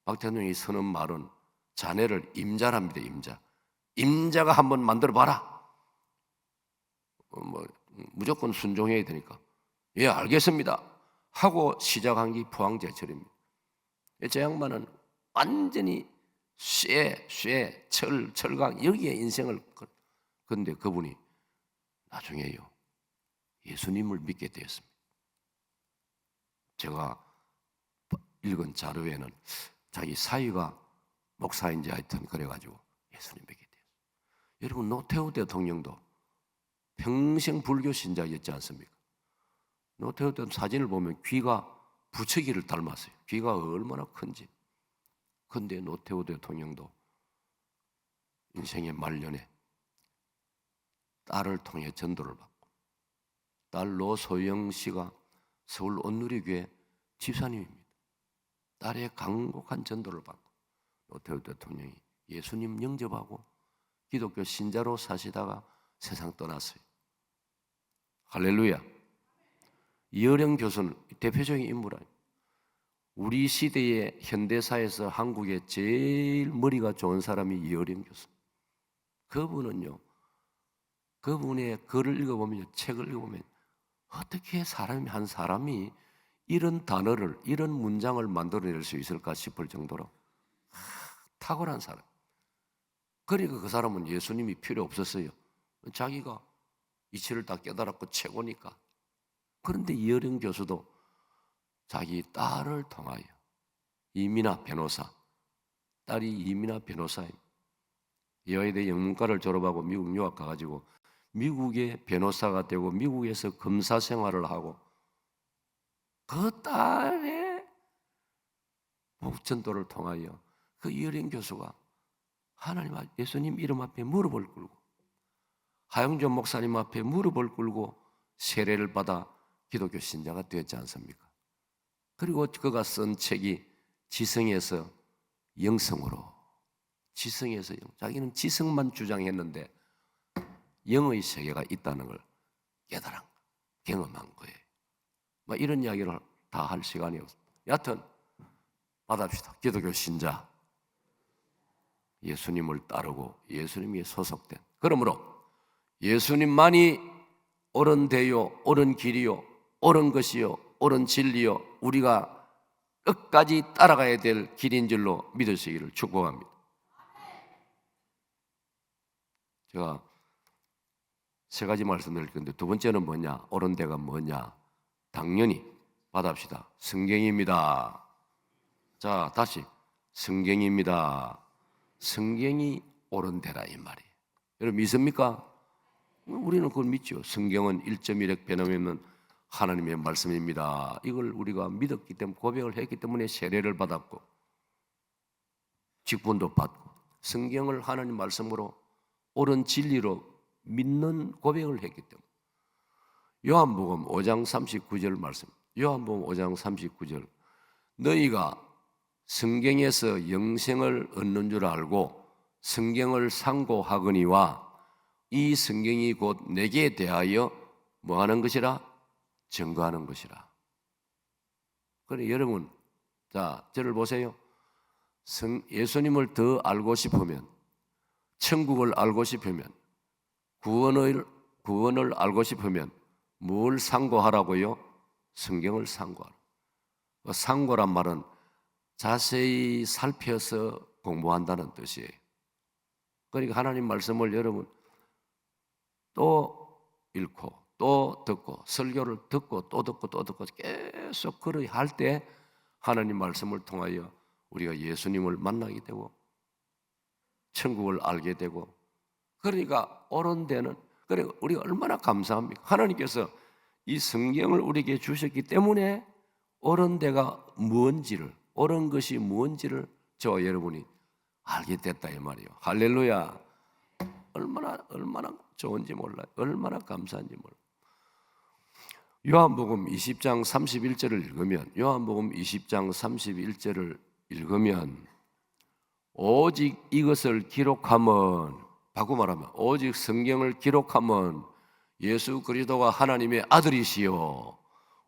박 대통령이 서는 말은 자네를 임자랍니다. 임자가 한번 만들어 봐라. 무조건 순종해야 되니까. 예, 알겠습니다 하고 시작한 게 포항제철입니다. 제 양반은 완전히 철강 여기에 인생을. 그런데 그분이 나중에요 예수님을 믿게 되었습니다. 제가 읽은 자료에는 자기 사위가 목사인지 하여튼 그래가지고 예수님 믿게 되었어요. 여러분 노태우 대통령도 평생 불교 신자였지 않습니까? 노태우 대통령 사진을 보면 귀가 부처기를 닮았어요. 귀가 얼마나 큰지. 그런데 노태우 대통령도 인생의 말년에 딸을 통해 전도를 받고, 딸 노소영 씨가 서울 온누리교회 집사님입니다. 딸의 강곡한 전도를 받고 노태우 대통령이 예수님 영접하고 기독교 신자로 사시다가 세상 떠났어요. 할렐루야. 이어령 교수는 대표적인 인물이에요. 우리 시대의 현대사에서 한국의 제일 머리가 좋은 사람이 이어령 교수. 그분은요, 그분의 글을 읽어보면, 책을 읽어보면 어떻게 한 사람이 이런 단어를, 이런 문장을 만들어낼 수 있을까 싶을 정도로 탁월한 사람. 그러니까 그 사람은 예수님이 필요 없었어요. 자기가 이치를 다 깨달았고 최고니까. 그런데 이어령 교수도 자기 딸을 통하여, 이민아 변호사, 딸이 이민아 변호사입니다. 여의대 영문과를 졸업하고 미국 유학 가가지고 미국의 변호사가 되고 미국에서 검사 생활을 하고 그 딸의 목전도를 통하여 그 이어령 교수가 하나님, 예수님 이름 앞에 무릎을 꿇고 하영조 목사님 앞에 무릎을 꿇고 세례를 받아 기독교 신자가 되었지 않습니까? 그리고 그가 쓴 책이 지성에서 영성으로, 지성에서 영, 자기는 지성만 주장했는데 영의 세계가 있다는 걸 깨달은, 경험한 거예요. 이런 이야기를 다 할 시간이 없습니다. 여하튼 받합시다. 기독교 신자, 예수님을 따르고 예수님에 소속된, 그러므로 예수님만이 옳은 대요, 옳은 길이요, 옳은 것이요, 옳은 진리요, 우리가 끝까지 따라가야 될 길인 줄로 믿으시기를 축복합니다. 제가 세 가지 말씀드릴 건데, 두 번째는 뭐냐? 옳은 데가 뭐냐? 당연히 받합시다. 성경입니다. 자, 다시 성경입니다. 성경이 옳은 데라 이 말이에요. 여러분 믿습니까? 우리는 그걸 믿죠. 성경은 1.1획 변함없는 하나님의 말씀입니다. 이걸 우리가 믿었기 때문에, 고백을 했기 때문에 세례를 받았고 직분도 받고 성경을 하나님 말씀으로 옳은 진리로 믿는 고백을 했기 때문에. 요한복음 5장 39절 말씀, 요한복음 5장 39절, 너희가 성경에서 영생을 얻는 줄 알고 성경을 상고하거니와 이 성경이 곧 내게 대하여 뭐 하는 것이라? 증거하는 것이라. 그래 여러분, 자 저를 보세요. 예수님을 더 알고 싶으면, 천국을 알고 싶으면, 구원을 알고 싶으면 뭘 상고하라고요? 성경을 상고하라. 상고란 말은 자세히 살펴서 공부한다는 뜻이에요. 그러니까 하나님 말씀을 여러분 또 읽고 또 듣고, 설교를 듣고 또 듣고 또 듣고 계속 그렇게 할 때 하나님 말씀을 통하여 우리가 예수님을 만나게 되고 천국을 알게 되고, 그러니까 옳은 데는, 그래 우리가 얼마나 감사합니까? 하나님께서 이 성경을 우리에게 주셨기 때문에 옳은 데가 뭔지를, 옳은 것이 뭔지를 저와 여러분이 알게 됐다 이 말이에요. 할렐루야. 얼마나 좋은지 몰라요. 얼마나 감사한지 몰라요. 요한복음 20장 31절을 읽으면, 요한복음 20장 31절을 읽으면 오직 이것을 기록하면, 바꿔 말하면 오직 성경을 기록하면 예수 그리스도가 하나님의 아들이시요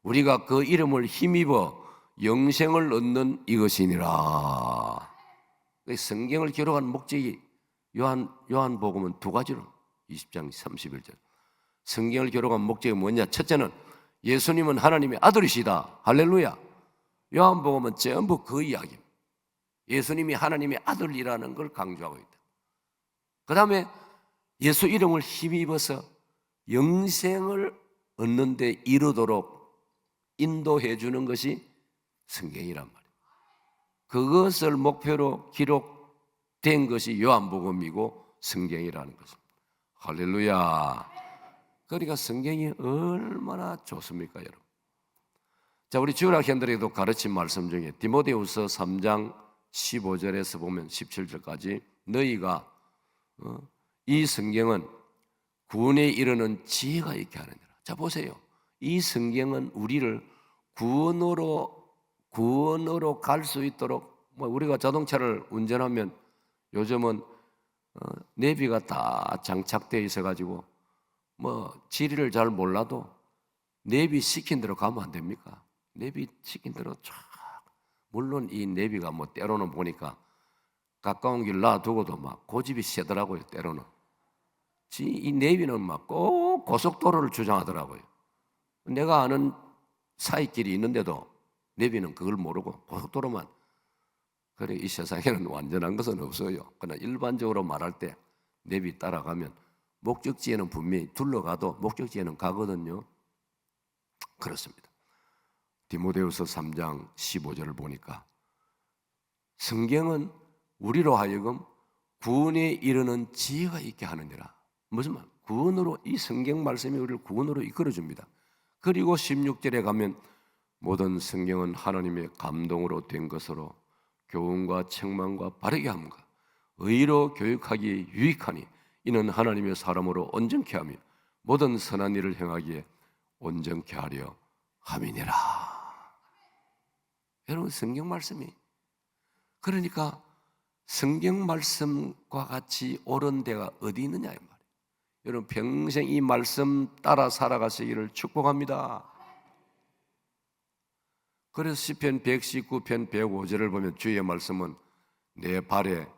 우리가 그 이름을 힘입어 영생을 얻는 이것이니라. 성경을 기록한 목적이 요한복음은 두 가지로 20장 31절. 성경을 기록한 목적이 뭐냐? 첫째는 예수님은 하나님의 아들이시다. 할렐루야. 요한복음은 전부 그 이야기입니다. 예수님이 하나님의 아들이라는 걸 강조하고 있다. 그 다음에 예수 이름을 힘입어서 영생을 얻는 데 이르도록 인도해 주는 것이 성경이란 말이에요. 그것을 목표로 기록된 것이 요한복음이고 성경이라는 것입니다. 할렐루야. 그러니까 성경이 얼마나 좋습니까, 여러분? 자, 우리 주일학생들에게도 가르친 말씀 중에 디모데후서 3장 15절에서 보면 17절까지 너희가 이 성경은 구원에 이르는 지혜가 있게 하느니라. 자, 보세요. 이 성경은 우리를 구원으로 갈 수 있도록, 우리가 자동차를 운전하면 요즘은 내비가 다 장착되어 있어가지고 지리를 잘 몰라도 내비 시킨 대로 가면 안 됩니까? 내비 시킨 대로 쫙. 물론 이 내비가 때로는 보니까 가까운 길 놔두고도 고집이 세더라고요. 때로는 이 내비는 꼭 고속도로를 주장하더라고요. 내가 아는 사이길이 있는데도 내비는 그걸 모르고 고속도로만. 그래, 이 세상에는 완전한 것은 없어요. 그러나 일반적으로 말할 때 내비 따라가면 목적지에는 분명히 둘러가도 목적지에는 가거든요. 그렇습니다. 디모데후서 3장 15절을 보니까 성경은 우리로 하여금 구원에 이르는 지혜가 있게 하느니라. 무슨 말? 구원으로, 이 성경 말씀이 우리를 구원으로 이끌어줍니다. 그리고 16절에 가면 모든 성경은 하나님의 감동으로 된 것으로 교훈과 책망과 바르게 함과 의로 교육하기에 유익하니 이는 하나님의 사람으로 온전케 하며 모든 선한 일을 행하기에 온전케 하려 함이니라. 여러분, 성경 말씀이, 그러니까 성경 말씀과 같이 옳은 데가 어디 있느냐 이 말이에요. 여러분, 평생 이 말씀 따라 살아가시기를 축복합니다. 그래서 시편 119편 105절을 보면 주의 말씀은 내 발의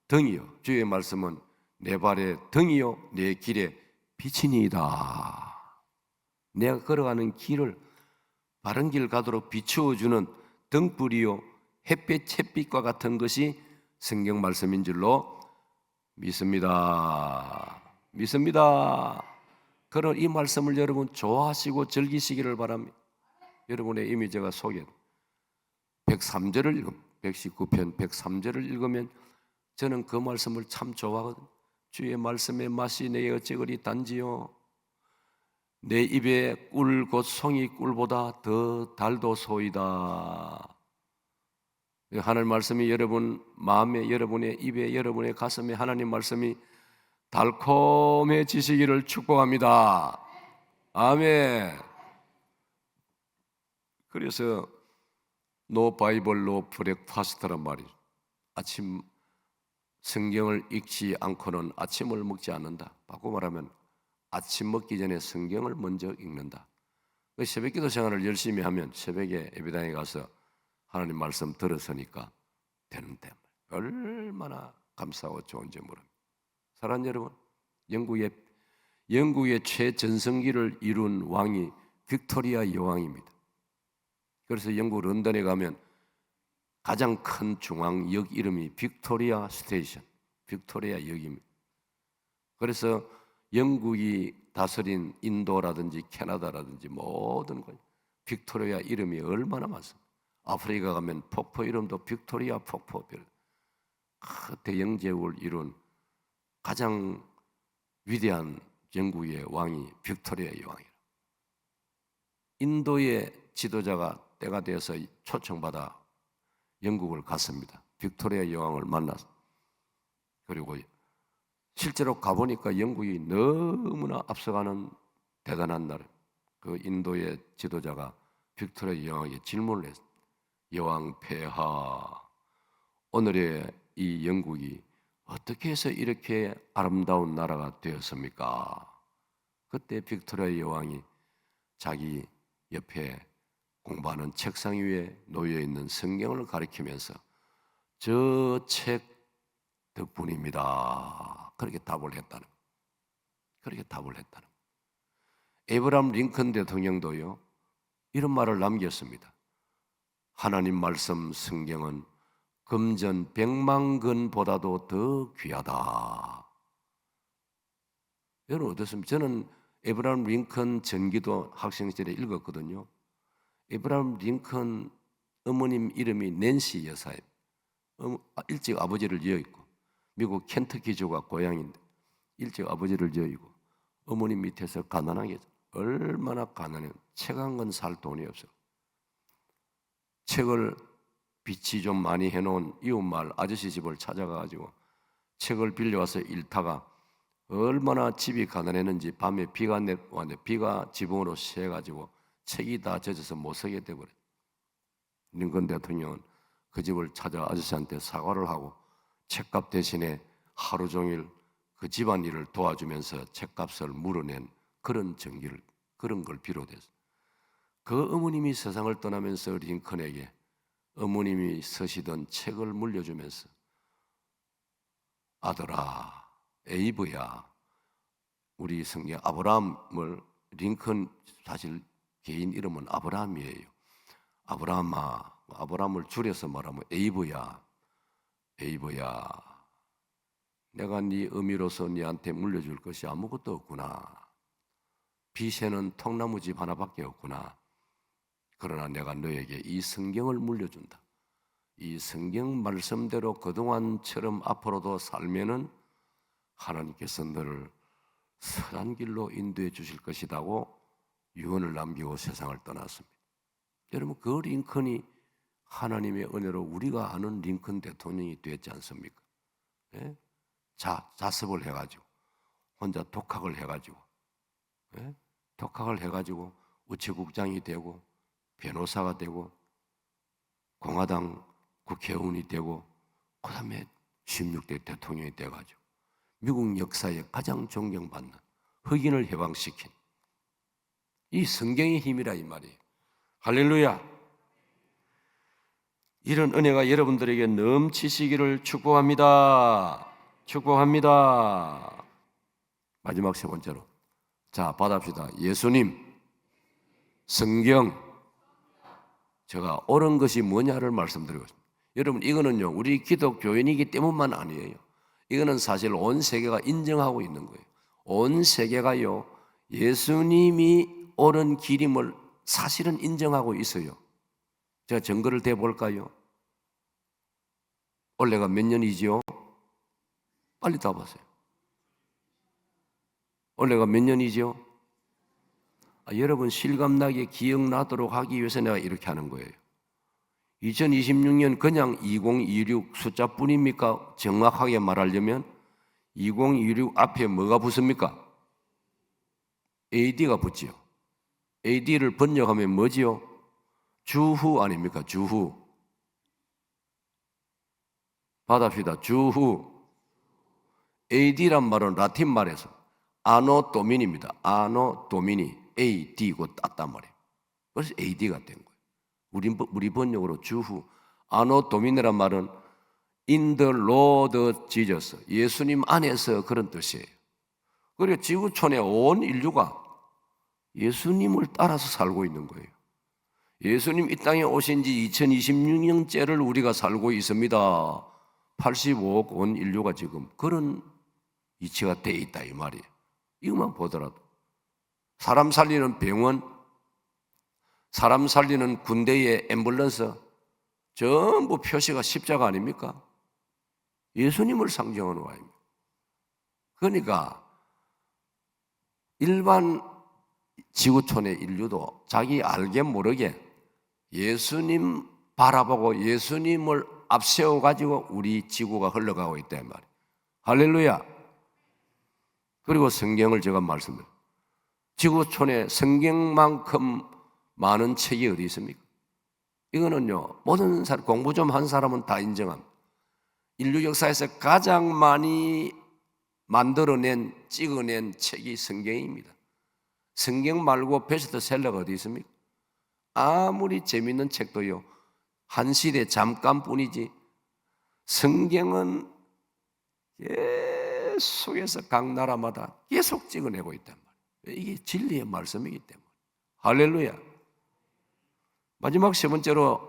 등이요, 주의 말씀은 내 발의 등이요 내 길에 빛이니이다. 내가 걸어가는 길을 바른 길 가도록 비추어주는 등불이요 햇빛과 같은 것이 성경 말씀인 줄로 믿습니다. 그런 이 말씀을 여러분 좋아하시고 즐기시기를 바랍니다. 여러분의 이미 제가 소개 103절을 읽으면 119편 103절을 읽으면 저는 그 말씀을 참 좋아하거든요. 주의 말씀의 맛이 내게 어찌 그리 단지요, 내 입에 꿀 곧 송이 꿀보다 더 달도소이다. 하나님 말씀이 여러분 마음에, 여러분의 입에, 여러분의 가슴에 하나님 말씀이 달콤해지시기를 축복합니다. 아멘. 그래서 노 바이블 노 브렉파스트란 말이죠. 아침 성경을 읽지 않고는 아침을 먹지 않는다. 바꾸고 말하면 아침 먹기 전에 성경을 먼저 읽는다. 새벽기도 생활을 열심히 하면 새벽에 예배당에 가서 하나님 말씀 들었으니까 되는데 얼마나 감사하고 좋은지 모릅니다. 사랑하는 여러분, 영국의 최전성기를 이룬 왕이 빅토리아 여왕입니다. 그래서 영국 런던에 가면 가장 큰 중앙역 이름이 빅토리아 스테이션, 빅토리아 역입니다. 그래서 영국이 다스린 인도라든지 캐나다라든지 모든 것 빅토리아 이름이 얼마나 많습니다. 아프리카 가면 폭포 이름도 빅토리아 폭포. 대영제국을 이룬 가장 위대한 영국의 왕이 빅토리아 여왕이라. 인도의 지도자가 때가 되어서 초청받아 영국을 갔습니다. 빅토리아 여왕을 만나서. 그리고 실제로 가보니까 영국이 너무나 앞서가는 대단한 나라. 그 인도의 지도자가 빅토리아 여왕에게 질문을 했습니다. 여왕 폐하, 오늘의 이 영국이 어떻게 해서 이렇게 아름다운 나라가 되었습니까? 그때 빅토리아 여왕이 자기 옆에 공부하는 책상 위에 놓여 있는 성경을 가리키면서 저 책 덕분입니다. 그렇게 답을 했다는 거예요. 그렇게 답을 했다는 거예요. 에브라함 링컨 대통령도요, 이런 말을 남겼습니다. 하나님 말씀 성경은 금전 100만 근보다도 더 귀하다. 여러분 어떻습니까? 저는 에브라함 링컨 전기도 학생 시절에 읽었거든요. 에브라함 링컨 어머님 이름이 낸시 여사예요. 일찍 아버지를 여의고, 미국 켄터키주가 고향인데 일찍 아버지를 여의고, 어머님 밑에서 가난하게, 얼마나 가난해요. 책 한 권 살 돈이 없어요. 책을 빚이 좀 많이 해놓은 이웃마을 아저씨 집을 찾아가가지고 책을 빌려와서 읽다가 얼마나 집이 가난했는지 밤에 비가 왔는데 비가 지붕으로 새가지고 책이 다 젖어서 못 서게 돼버려요. 링컨 대통령은 그 집을 찾아 아저씨한테 사과를 하고 책값 대신에 하루 종일 그 집안일을 도와주면서 책값을 물어낸 그런 그런 걸 비롯해서 그 어머님이 세상을 떠나면서 링컨에게 어머님이 쓰시던 책을 물려주면서 아들아, 에이브야, 우리 성경 아브라함을, 링컨 사실 개인 이름은 아브라함이에요. 아브라함아, 아브라함을 줄여서 말하면 에이브야, 에이브야, 내가 네 어미로서 네한테 물려줄 것이 아무것도 없구나. 빚에는 통나무 집 하나밖에 없구나. 그러나 내가 너에게 이 성경을 물려준다. 이 성경 말씀대로 그동안처럼 앞으로도 살면은 하나님께서 너를 선한 길로 인도해 주실 것이라고 유언을 남기고 세상을 떠났습니다. 여러분, 그 링컨이 하나님의 은혜로 우리가 아는 링컨 대통령이 됐지 않습니까? 예? 자습을 해가지고 혼자 독학을 해가지고, 예? 독학을 해가지고 우체국장이 되고 변호사가 되고 공화당 국회의원이 되고 그 다음에 16대 대통령이 돼가지고 미국 역사에 가장 존경받는 흑인을 해방시킨 이 성경의 힘이라 이 말이에요. 할렐루야. 이런 은혜가 여러분들에게 넘치시기를 축복합니다. 축복합니다. 마지막 세 번째로, 자, 받아봅시다. 예수님, 성경, 제가 옳은 것이 뭐냐를 말씀드리고 있습니다. 여러분, 이거는요, 우리 기독교인이기 때문만 아니에요. 이거는 사실 온 세계가 인정하고 있는 거예요. 온 세계가요, 예수님이 옳은 길임을 사실은 인정하고 있어요. 제가 증거를 대볼까요? 올해가 몇 년이지요? 빨리 답하세요. 올해가 몇 년이지요? 여러분 실감나게 기억나도록 하기 위해서 내가 이렇게 하는 거예요. 2026년 그냥 2026 숫자뿐입니까? 정확하게 말하려면 2026 앞에 뭐가 붙습니까? AD가 붙지요. AD를 번역하면 뭐지요? 주후 아닙니까? 주후. 받아봅시다. 주후. AD란 말은 라틴 말에서 아노 도미니입니다. 아노 도미니. AD고 땄단 말이에요. 그래서 AD가 된 거예요. 우리 번역으로 주후. 아노 도미니란 말은 in the Lord Jesus. 예수님 안에서 그런 뜻이에요. 그리고 지구촌의 온 인류가 예수님을 따라서 살고 있는 거예요. 예수님 이 땅에 오신 지 2026년째를 우리가 살고 있습니다. 85억 온 인류가 지금 그런 이치가 돼 있다 이 말이에요. 이것만 보더라도 사람 살리는 병원, 사람 살리는 군대의 앰뷸런스 전부 표시가 십자가 아닙니까? 예수님을 상징하는 와입니다. 그러니까 일반 지구촌의 인류도 자기 알게 모르게 예수님 바라보고 예수님을 앞세워가지고 우리 지구가 흘러가고 있다 이 말이에요. 할렐루야. 그리고 성경을 제가 말씀드려요. 지구촌에 성경만큼 많은 책이 어디 있습니까? 이거는요, 모든 사람, 공부 좀 한 사람은 다 인정합니다. 인류 역사에서 가장 많이 만들어낸, 찍어낸 책이 성경입니다. 성경 말고 베스트셀러가 어디 있습니까? 아무리 재밌는 책도요, 한 시대 잠깐뿐이지 성경은 계속해서 각 나라마다 계속 찍어내고 있단 말이에요. 이게 진리의 말씀이기 때문에. 할렐루야. 마지막 세 번째로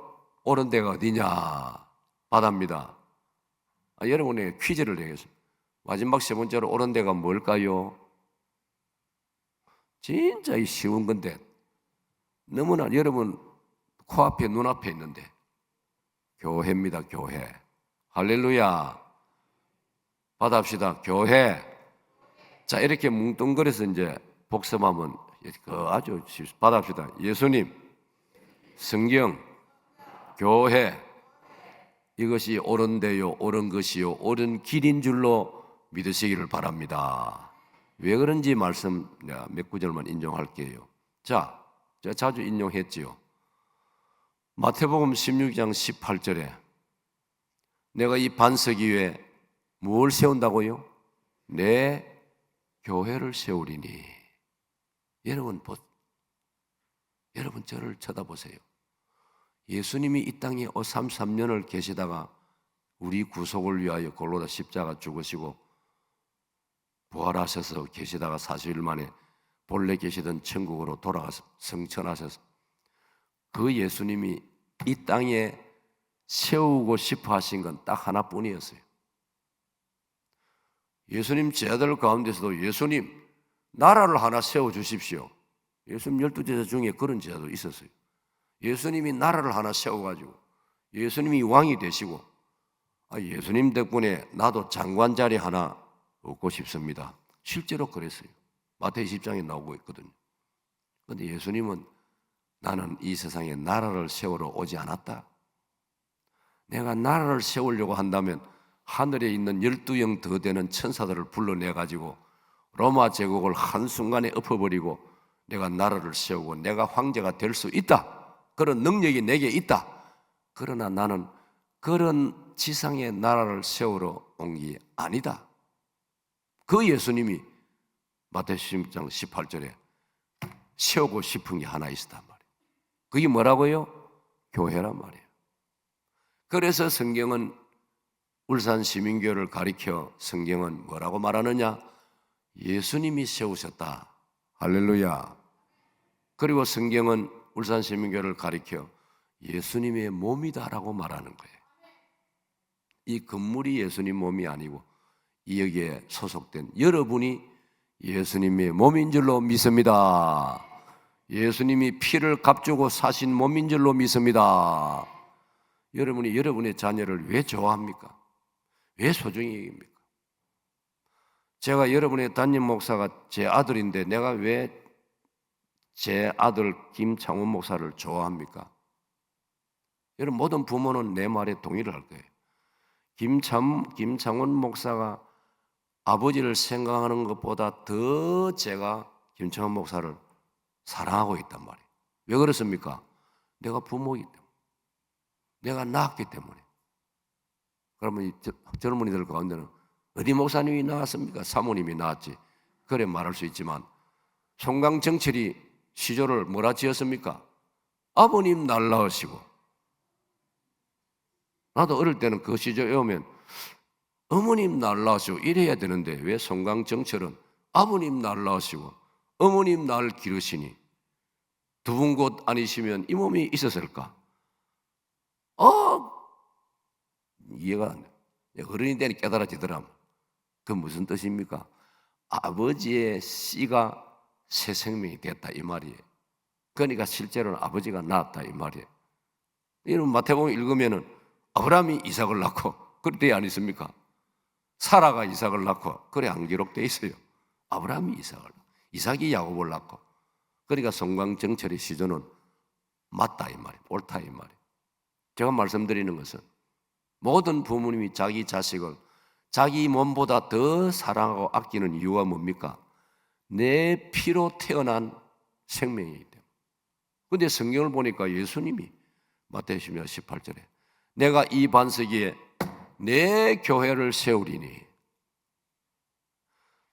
오른 데가 어디냐? 바다입니다. 여러분에게 퀴즈를 내겠습니다. 마지막 세 번째로 오른 데가 뭘까요? 진짜 쉬운 건데 너무나 여러분 코앞에 눈앞에 있는데 교회입니다. 교회. 할렐루야. 받아합시다. 교회. 자, 이렇게 뭉뚱그려서 이제 복습하면 아주 쉽습니다. 받아합시다. 예수님, 성경, 교회. 이것이 옳은 데요, 옳은 것이요, 옳은 길인 줄로 믿으시기를 바랍니다. 왜 그런지 말씀 몇 구절만 인용할게요. 자, 제가 자주 인용했지요. 마태복음 16장 18절에 내가 이 반석 위에 뭘 세운다고요? 내 교회를 세우리니. 여러분 저를 쳐다보세요. 예수님이 이 땅에 33년을 계시다가 우리 구속을 위하여 골고다 십자가 죽으시고 부활하셔서 계시다가 40일 만에 본래 계시던 천국으로 돌아가서 성천하셔서 그 예수님이 이 땅에 세우고 싶어 하신 건 딱 하나뿐이었어요. 예수님 제자들 가운데서도 예수님 나라를 하나 세워주십시오. 예수님 12제자 중에 그런 제자도 있었어요. 예수님이 나라를 하나 세워가지고 예수님이 왕이 되시고 예수님 덕분에 나도 장관 자리 하나 얻고 싶습니다. 실제로 그랬어요. 마태 20장에 나오고 있거든요. 그런데 예수님은 나는 이 세상에 나라를 세우러 오지 않았다. 내가 나라를 세우려고 한다면 하늘에 있는 12영 더 되는 천사들을 불러내가지고 로마 제국을 한순간에 엎어버리고 내가 나라를 세우고 내가 황제가 될 수 있다. 그런 능력이 내게 있다. 그러나 나는 그런 지상의 나라를 세우러 온 게 아니다. 그 예수님이 마태 16장 18절에 세우고 싶은 게 하나 있었단 말이에요. 그게 뭐라고요? 교회란 말이에요. 그래서 성경은 울산 시민교회를 가리켜 성경은 뭐라고 말하느냐? 예수님이 세우셨다. 할렐루야. 그리고 성경은 울산 시민교회를 가리켜 예수님의 몸이다라고 말하는 거예요. 이 건물이 예수님 몸이 아니고 여기에 소속된 여러분이 예수님의 몸인 줄로 믿습니다. 예수님이 피를 값주고 사신 몸인 줄로 믿습니다. 여러분이 여러분의 자녀를 왜 좋아합니까? 왜 소중히 여깁니까? 제가 여러분의 담임 목사가 제 아들인데 내가 왜 제 아들 김창훈 목사를 좋아합니까? 여러분 모든 부모는 내 말에 동의를 할 거예요. 김창훈 목사가 아버지를 생각하는 것보다 더 제가 김창훈 목사를 사랑하고 있단 말이에요. 왜 그렇습니까? 내가 부모이기 때문에. 내가 낳았기 때문에. 그러면 이 젊은이들 가운데는 어디 목사님이 낳았습니까? 사모님이 낳았지. 그래 말할 수 있지만 송강정철이 시조를 뭐라 지었습니까? 아버님 날 낳으시고. 나도 어릴 때는 그 시조에 오면 어머님 날 낳으시고 이래야 되는데 왜 송강정철은 아버님 날 낳으시고 어머님 날 기르시니 두 분 곧 아니시면 이 몸이 있었을까? 이해가 안 돼. 어른이 되니 깨달아지더라. 그 무슨 뜻입니까? 아버지의 씨가 새 생명이 됐다 이 말이에요. 그러니까 실제로는 아버지가 낳았다 이 말이에요. 이런 마태복음 읽으면은 아브라함이 이삭을 낳고 그때 안 있습니까? 사라가 이삭을 낳고 그래 안 기록되어 있어요. 아브라함이 이삭이 야곱을 낳고 그러니까 송강정철의 시조는 맞다 이 말이에요. 옳다 이 말이에요. 제가 말씀드리는 것은 모든 부모님이 자기 자식을 자기 몸보다 더 사랑하고 아끼는 이유가 뭡니까? 내 피로 태어난 생명이기 때문에. 그런데 성경을 보니까 예수님이 마태복음 18절에 내가 이 반석 위에 내 교회를 세우리니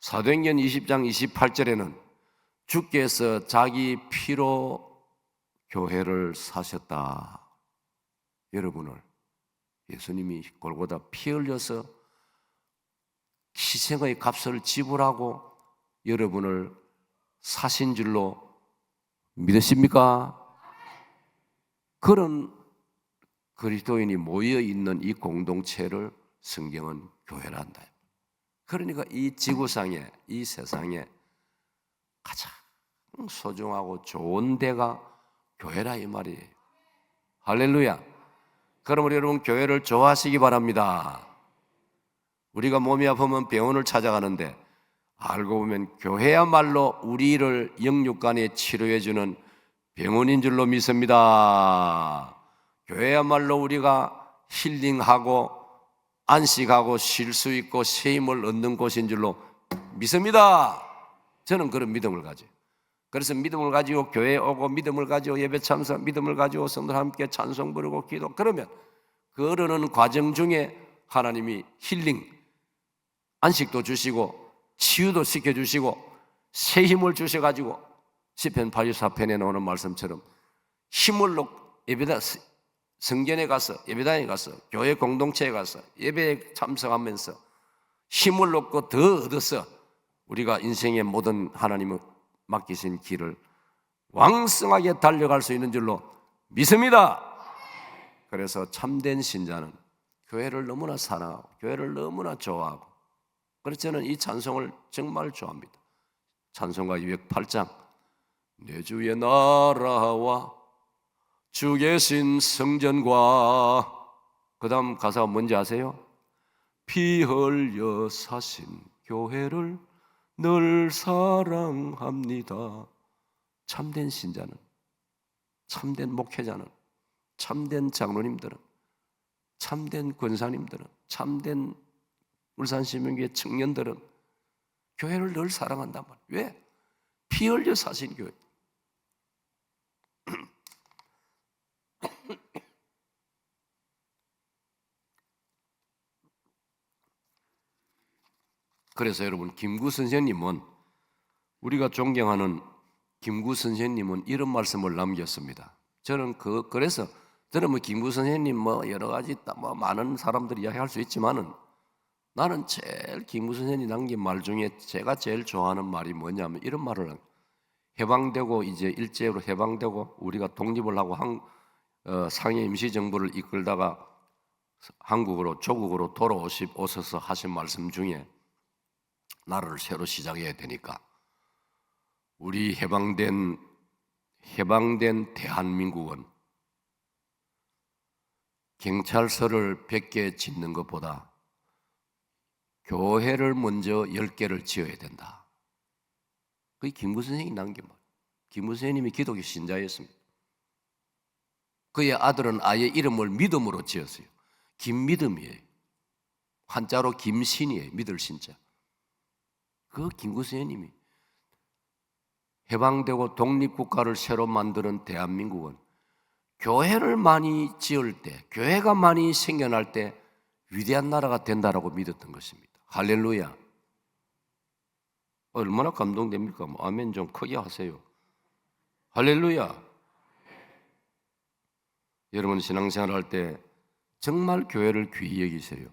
사도행전 20장 28절에는 주께서 자기 피로 교회를 사셨다. 여러분을 예수님이 골고다 피 흘려서 희생의 값을 지불하고 여러분을 사신 줄로 믿으십니까? 그런 그리스도인이 모여 있는 이 공동체를 성경은 교회라 한다. 그러니까 이 지구상에, 이 세상에 가장 소중하고 좋은 데가 교회라 이 말이에요. 할렐루야. 그러므로 여러분 교회를 좋아하시기 바랍니다. 우리가 몸이 아프면 병원을 찾아가는데 알고 보면 교회야말로 우리를 영육간에 치료해주는 병원인 줄로 믿습니다. 교회야말로 우리가 힐링하고 안식하고 쉴 수 있고 새 힘을 얻는 곳인 줄로 믿습니다. 저는 그런 믿음을 가져요. 그래서 믿음을 가지고 교회에 오고 믿음을 가지고 예배 참석, 믿음을 가지고 성도들 함께 찬송 부르고 기도, 그러면 그러는 과정 중에 하나님이 힐링, 안식도 주시고 치유도 시켜주시고 새 힘을 주셔가지고 시편 84편에 나오는 말씀처럼 힘을 예배다 성전에 가서 예배당에 가서 교회 공동체에 가서 예배에 참석하면서 힘을 얻고 더 얻어서 우리가 인생의 모든 하나님을 맡기신 길을 왕성하게 달려갈 수 있는 줄로 믿습니다. 그래서 참된 신자는 교회를 너무나 사랑하고 교회를 너무나 좋아하고, 그래서 저는 이 찬송을 정말 좋아합니다. 찬송가 208장 내 주의 나라와 주 계신 성전과, 그 다음 가사가 뭔지 아세요? 피 흘려 사신 교회를 늘 사랑합니다. 참된 신자는, 참된 목회자는, 참된 장로님들은, 참된 권사님들은, 참된 울산시민교회 청년들은 교회를 늘 사랑한단 말이에요. 왜? 피 흘려 사신 교회. 그래서 여러분, 김구 선생님은, 우리가 존경하는 김구 선생님은 이런 말씀을 남겼습니다. 저는 그래서 저는 김구 선생님 여러 가지 많은 사람들이 이야기할 수 있지만은 나는 제일 김구 선생님이 남긴 말 중에 제가 제일 좋아하는 말이 뭐냐면 이런 말을 해방되고 이제 일제로 해방되고 우리가 독립을 하고 상해 임시정부를 이끌다가 한국으로 조국으로 돌아오셔서 하신 말씀 중에 나라를 새로 시작해야 되니까 우리 해방된 대한민국은 경찰서를 100개 짓는 것보다 교회를 먼저 10개를 지어야 된다. 그게 김구 선생님이 남긴 말. 김구 선생님이 기독교 신자였습니다. 그의 아들은 아예 이름을 믿음으로 지었어요. 김믿음이에요. 한자로 김신이에요. 믿을 신자. 그 김구 선생님이 해방되고 독립국가를 새로 만드는 대한민국은 교회를 많이 지을 때, 교회가 많이 생겨날 때 위대한 나라가 된다라고 믿었던 것입니다. 할렐루야. 얼마나 감동됩니까? 아멘 좀 크게 하세요. 할렐루야. 여러분 신앙생활 할 때 정말 교회를 귀히 여기세요.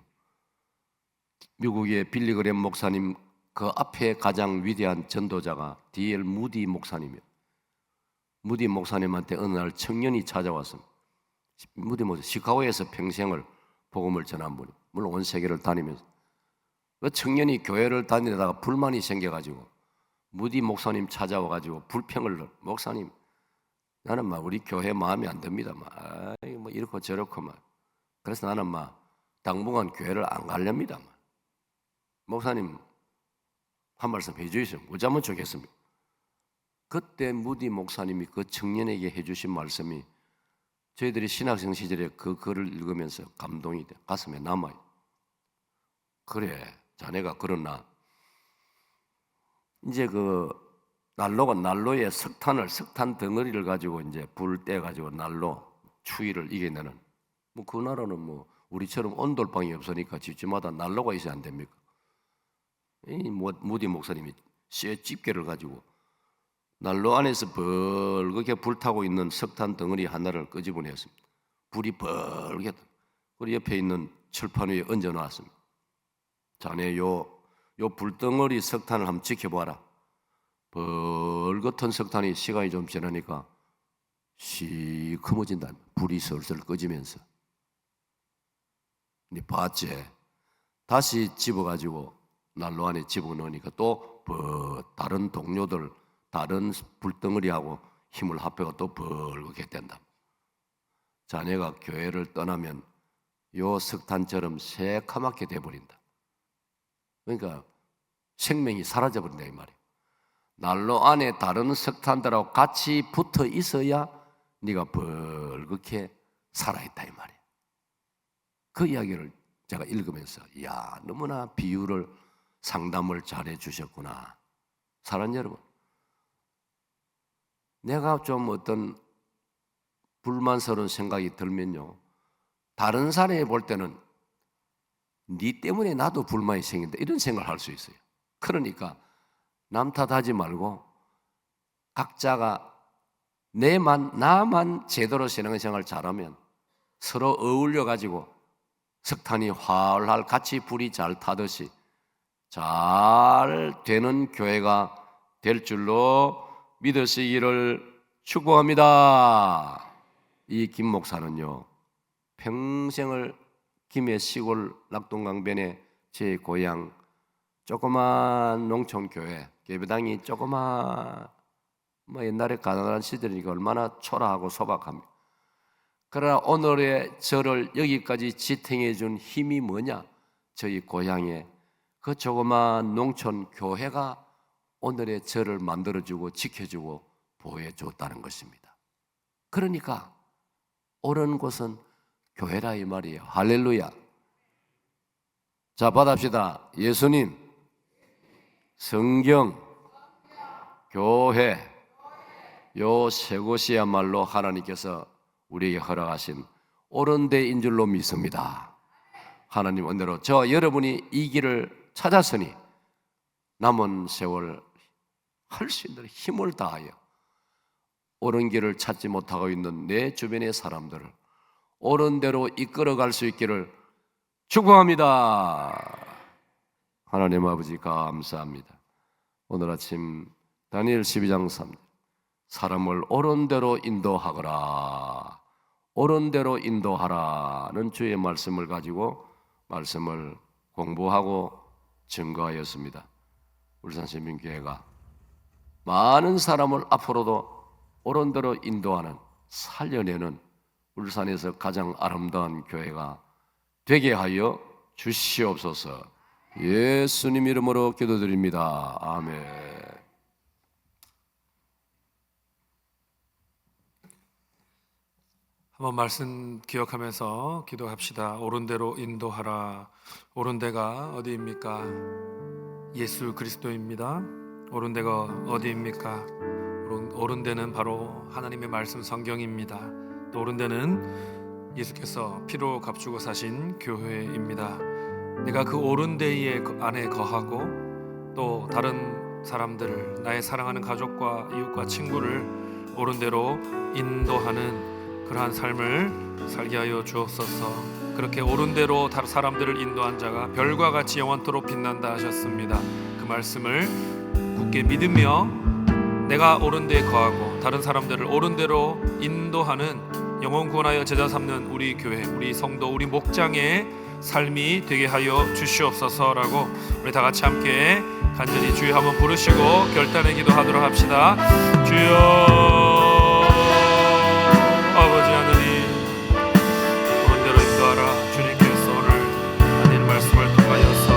미국의 빌리그램 목사님 그 앞에 가장 위대한 전도자가 D.L. 무디 목사님이에요. 무디 목사님한테 어느 날 청년이 찾아왔습니다. 무디 목사 시카고에서 평생을 복음을 전한 분이, 물론 온 세계를 다니면서 그 청년이 교회를 다니다가 불만이 생겨가지고 무디 목사님 찾아와가지고 불평을, 목사님 나는 우리 교회 마음에 안 듭니다. 이렇고 저렇고 그래서 나는 당분간 교회를 안 가렵니다. 목사님 한 말씀 해주시면 어쩌면 좋겠습니다. 그때 무디 목사님이 그 청년에게 해주신 말씀이 저희들이 신학생 시절에 그 글을 읽으면서 감동이 돼 가슴에 남아요. 그래, 자네가 그러나 이제 난로에 석탄 덩어리를 가지고 이제 불 떼 가지고 난로 추위를 이겨내는 그 나라는 우리처럼 온돌방이 없으니까 집집마다 난로가 있어야 안 됩니까? 이 무디 목사님이 쇠 집게를 가지고 난로 안에서 벌겋게 불타고 있는 석탄 덩어리 하나를 끄집어냈습니다. 불이 벌겋게. 그리고 옆에 있는 철판 위에 얹어 놨습니다. 자네 요 요 불덩어리 석탄을 한번 지켜봐라. 벌겋은 석탄이 시간이 좀 지나니까 시커머진다. 불이 슬슬 꺼지면서. 근데 봤지? 다시 집어가지고 난로 안에 집어넣으니까 또 다른 동료들, 다른 불덩어리하고 힘을 합해가 또 벌겋게 된다. 자네가 교회를 떠나면 요 석탄처럼 새카맣게 돼버린다. 그러니까 생명이 사라져버린다 이 말이야. 난로 안에 다른 석탄들하고 같이 붙어 있어야 네가 벌겋게 살아있다 이 말이야. 그 이야기를 제가 읽으면서 이야, 너무나 비유를 상담을 잘해 주셨구나. 사랑하는 여러분, 내가 좀 어떤 불만스러운 생각이 들면요, 다른 사람이 볼 때는 네 때문에 나도 불만이 생긴다 이런 생각을 할 수 있어요. 그러니까 남 탓하지 말고 각자가 나만 제대로 신앙생활을 잘하면 서로 어울려 가지고 석탄이 활활 같이 불이 잘 타듯이 잘 되는 교회가 될 줄로 믿으시기를 축복합니다. 이 김 목사는요, 평생을 김해 시골 낙동강변에 제 고향 조그만 농촌교회, 예배당이 조그만 옛날에 가난한 시절이니까 얼마나 초라하고 소박합니다. 그러나 오늘의 저를 여기까지 지탱해 준 힘이 뭐냐? 저희 고향에 그 조그만 농촌 교회가 오늘의 저를 만들어주고 지켜주고 보호해줬다는 것입니다. 그러니까 옳은 곳은 교회라 이 말이에요. 할렐루야. 자, 받합시다. 예수님, 성경, 교회, 요 세 곳이야말로 하나님께서 우리에게 허락하신 옳은 데인 줄로 믿습니다. 하나님 은혜로 저 여러분이 이 길을 찾았으니 남은 세월 할 수 있는 힘을 다하여 옳은 길을 찾지 못하고 있는 내 주변의 사람들을 옳은 대로 이끌어갈 수 있기를 축복합니다. 하나님 아버지 감사합니다. 오늘 아침 다니엘 12장 3절 사람을 옳은 대로 인도하거라, 옳은 대로 인도하라는 주의 말씀을 가지고 말씀을 공부하고 증거하였습니다. 울산시민교회가 많은 사람을 앞으로도 옳은 대로 인도하는 살려내는 울산에서 가장 아름다운 교회가 되게 하여 주시옵소서. 예수님 이름으로 기도드립니다. 아멘. 한번 말씀 기억하면서 기도합시다. 옳은 대로 인도하라. 옳은 데가 어디입니까? 예수 그리스도입니다. 옳은 데가 어디입니까? 옳은 데는 바로 하나님의 말씀 성경입니다. 또 옳은 데는 예수께서 피로 값주고 사신 교회입니다. 내가 그 옳은 데의 안에 거하고 또 다른 사람들을, 나의 사랑하는 가족과 이웃과 친구를 옳은 대로 인도하는 그러한 삶을 살게 하여 주옵소서. 그렇게 옳은 대로 다른 사람들을 인도한 자가 별과 같이 영원토록 빛난다 하셨습니다. 그 말씀을 굳게 믿으며 내가 옳은 데에 거하고 다른 사람들을 옳은 대로 인도하는 영원 구원하여 제자 삼는 우리 교회, 우리 성도, 우리 목장의 삶이 되게 하여 주시옵소서라고 우리 다 같이 함께 간절히 주여 한번 부르시고 결단의 기도하도록 합시다. 주여 아버지 하느님, 옳은 대로 인도하라. 주님께서 오늘 하나님의 말씀을 통하여서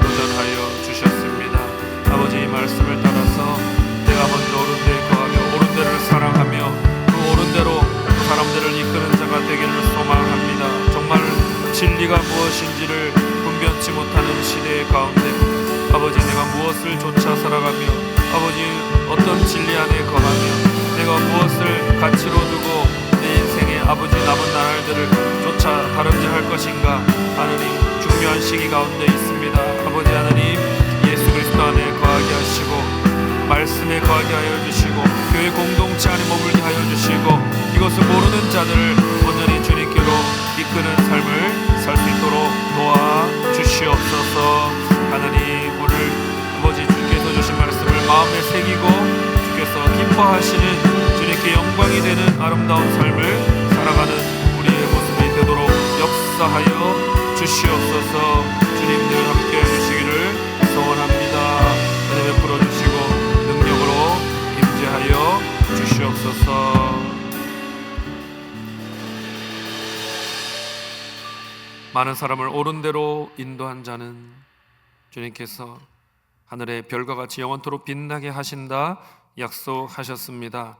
도전하여 주셨습니다. 아버지 이 말씀을 따라서 내가 먼저 옳은 데에 거하며 옳은 데를 사랑하며 그 옳은 대로 사람들을 이끄는 자가 되기를 소망합니다. 정말 진리가 무엇인지를 분별치 못하는 시대의 가운데 아버지 내가 무엇을 좇아 살아가며 아버지 어떤 진리 안에 거하며 내가 무엇을 가치로 두고 내 인생의 아버지 남은 날들을 쫓아 다름질할 것인가 하느님 중요한 시기 가운데 있습니다. 아버지 하나님 예수 그리스도 안에 거하게 하시고 말씀에 거하게 하여 주시고 교회 공동체 안에 머물게 하여 주시고 이것을 모르는 자들을 온전히 주님께로 이끄는 삶을 살 수 있도록 도와주시옵소서. 하나님 오늘 새기고 주께서 기뻐하시는 주님께 영광이 되는 아름다운 삶을 살아가는 우리의 모습이 되도록 역사하여 주시옵소서. 주님 늘 함께해 주시기를 소원합니다. 은혜 베풀어 주시고 능력으로 임재하여 주시옵소서. 많은 사람을 옳은 대로 인도한 자는 주님께서 하늘의 별과 같이 영원토록 빛나게 하신다 약속하셨습니다.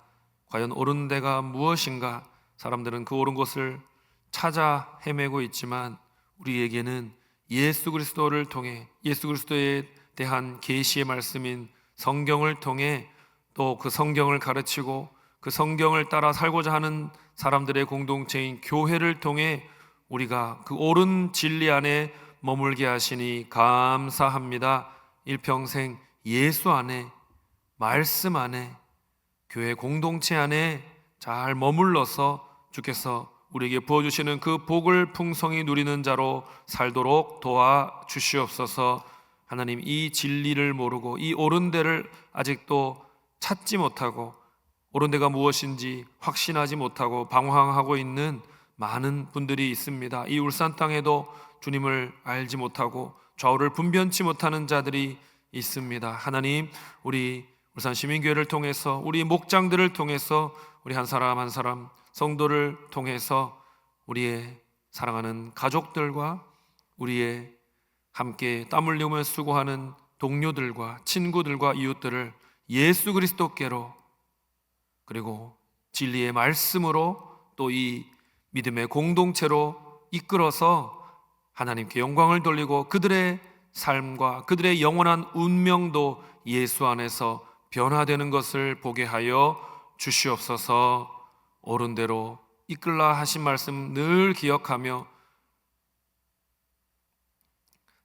과연 옳은 데가 무엇인가? 사람들은 그 옳은 곳을 찾아 헤매고 있지만 우리에게는 예수 그리스도를 통해 예수 그리스도에 대한 계시의 말씀인 성경을 통해 또 그 성경을 가르치고 그 성경을 따라 살고자 하는 사람들의 공동체인 교회를 통해 우리가 그 옳은 진리 안에 머물게 하시니 감사합니다. 일평생 예수 안에, 말씀 안에, 교회 공동체 안에 잘 머물러서 주께서 우리에게 부어주시는 그 복을 풍성히 누리는 자로 살도록 도와주시옵소서. 하나님, 이 진리를 모르고 이 옳은 데를 아직도 찾지 못하고 옳은 데가 무엇인지 확신하지 못하고 방황하고 있는 많은 분들이 있습니다. 이 울산 땅에도 주님을 알지 못하고 좌우를 분변치 못하는 자들이 있습니다. 하나님, 우리 울산 시민교회를 통해서 우리 목장들을 통해서 우리 한 사람 한 사람 성도를 통해서 우리의 사랑하는 가족들과 우리의 함께 땀 흘리며 수고하는 동료들과 친구들과 이웃들을 예수 그리스도께로 그리고 진리의 말씀으로 또 이 믿음의 공동체로 이끌어서 하나님께 영광을 돌리고 그들의 삶과 그들의 영원한 운명도 예수 안에서 변화되는 것을 보게 하여 주시옵소서. 옳은 대로 이끌라 하신 말씀 늘 기억하며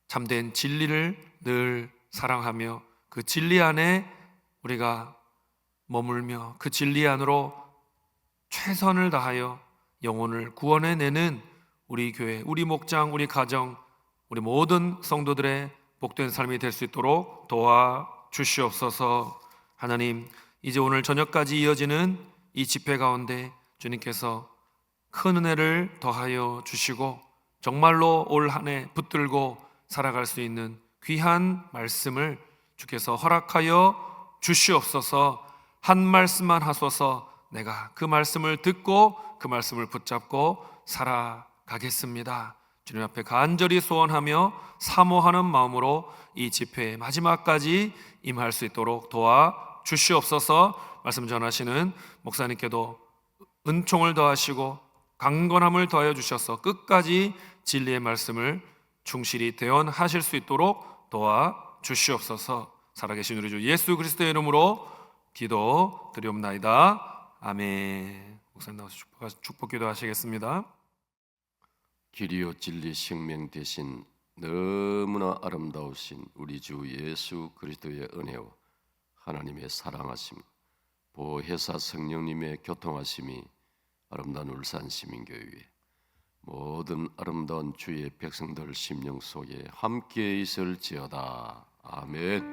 참된 진리를 늘 사랑하며 그 진리 안에 우리가 머물며 그 진리 안으로 최선을 다하여 영혼을 구원해내는 우리 교회, 우리 목장, 우리 가정, 우리 모든 성도들의 복된 삶이 될 수 있도록 도와주시옵소서. 하나님, 이제 오늘 저녁까지 이어지는 이 집회 가운데 주님께서 큰 은혜를 더하여 주시고 정말로 올 한 해 붙들고 살아갈 수 있는 귀한 말씀을 주께서 허락하여 주시옵소서. 한 말씀만 하소서. 내가 그 말씀을 듣고 그 말씀을 붙잡고 살아가겠습니다. 주님 앞에 간절히 소원하며 사모하는 마음으로 이 집회의 마지막까지 임할 수 있도록 도와주시옵소서. 말씀 전하시는 목사님께도 은총을 더하시고 강건함을 더하여 주셔서 끝까지 진리의 말씀을 충실히 대언하실 수 있도록 도와주시옵소서. 살아계신 우리 주 예수 그리스도의 이름으로 기도드리옵나이다. 아멘. 목사님 나와서 축복기도 하시겠습니다. 길이요 진리 생명 되신 너무나 아름다우신 우리 주 예수 그리스도의 은혜와 하나님의 사랑하심, 보혜사 성령님의 교통하심이 아름다운 울산 시민교회 모든 아름다운 주의 백성들 심령 속에 함께 있을지어다. 아멘.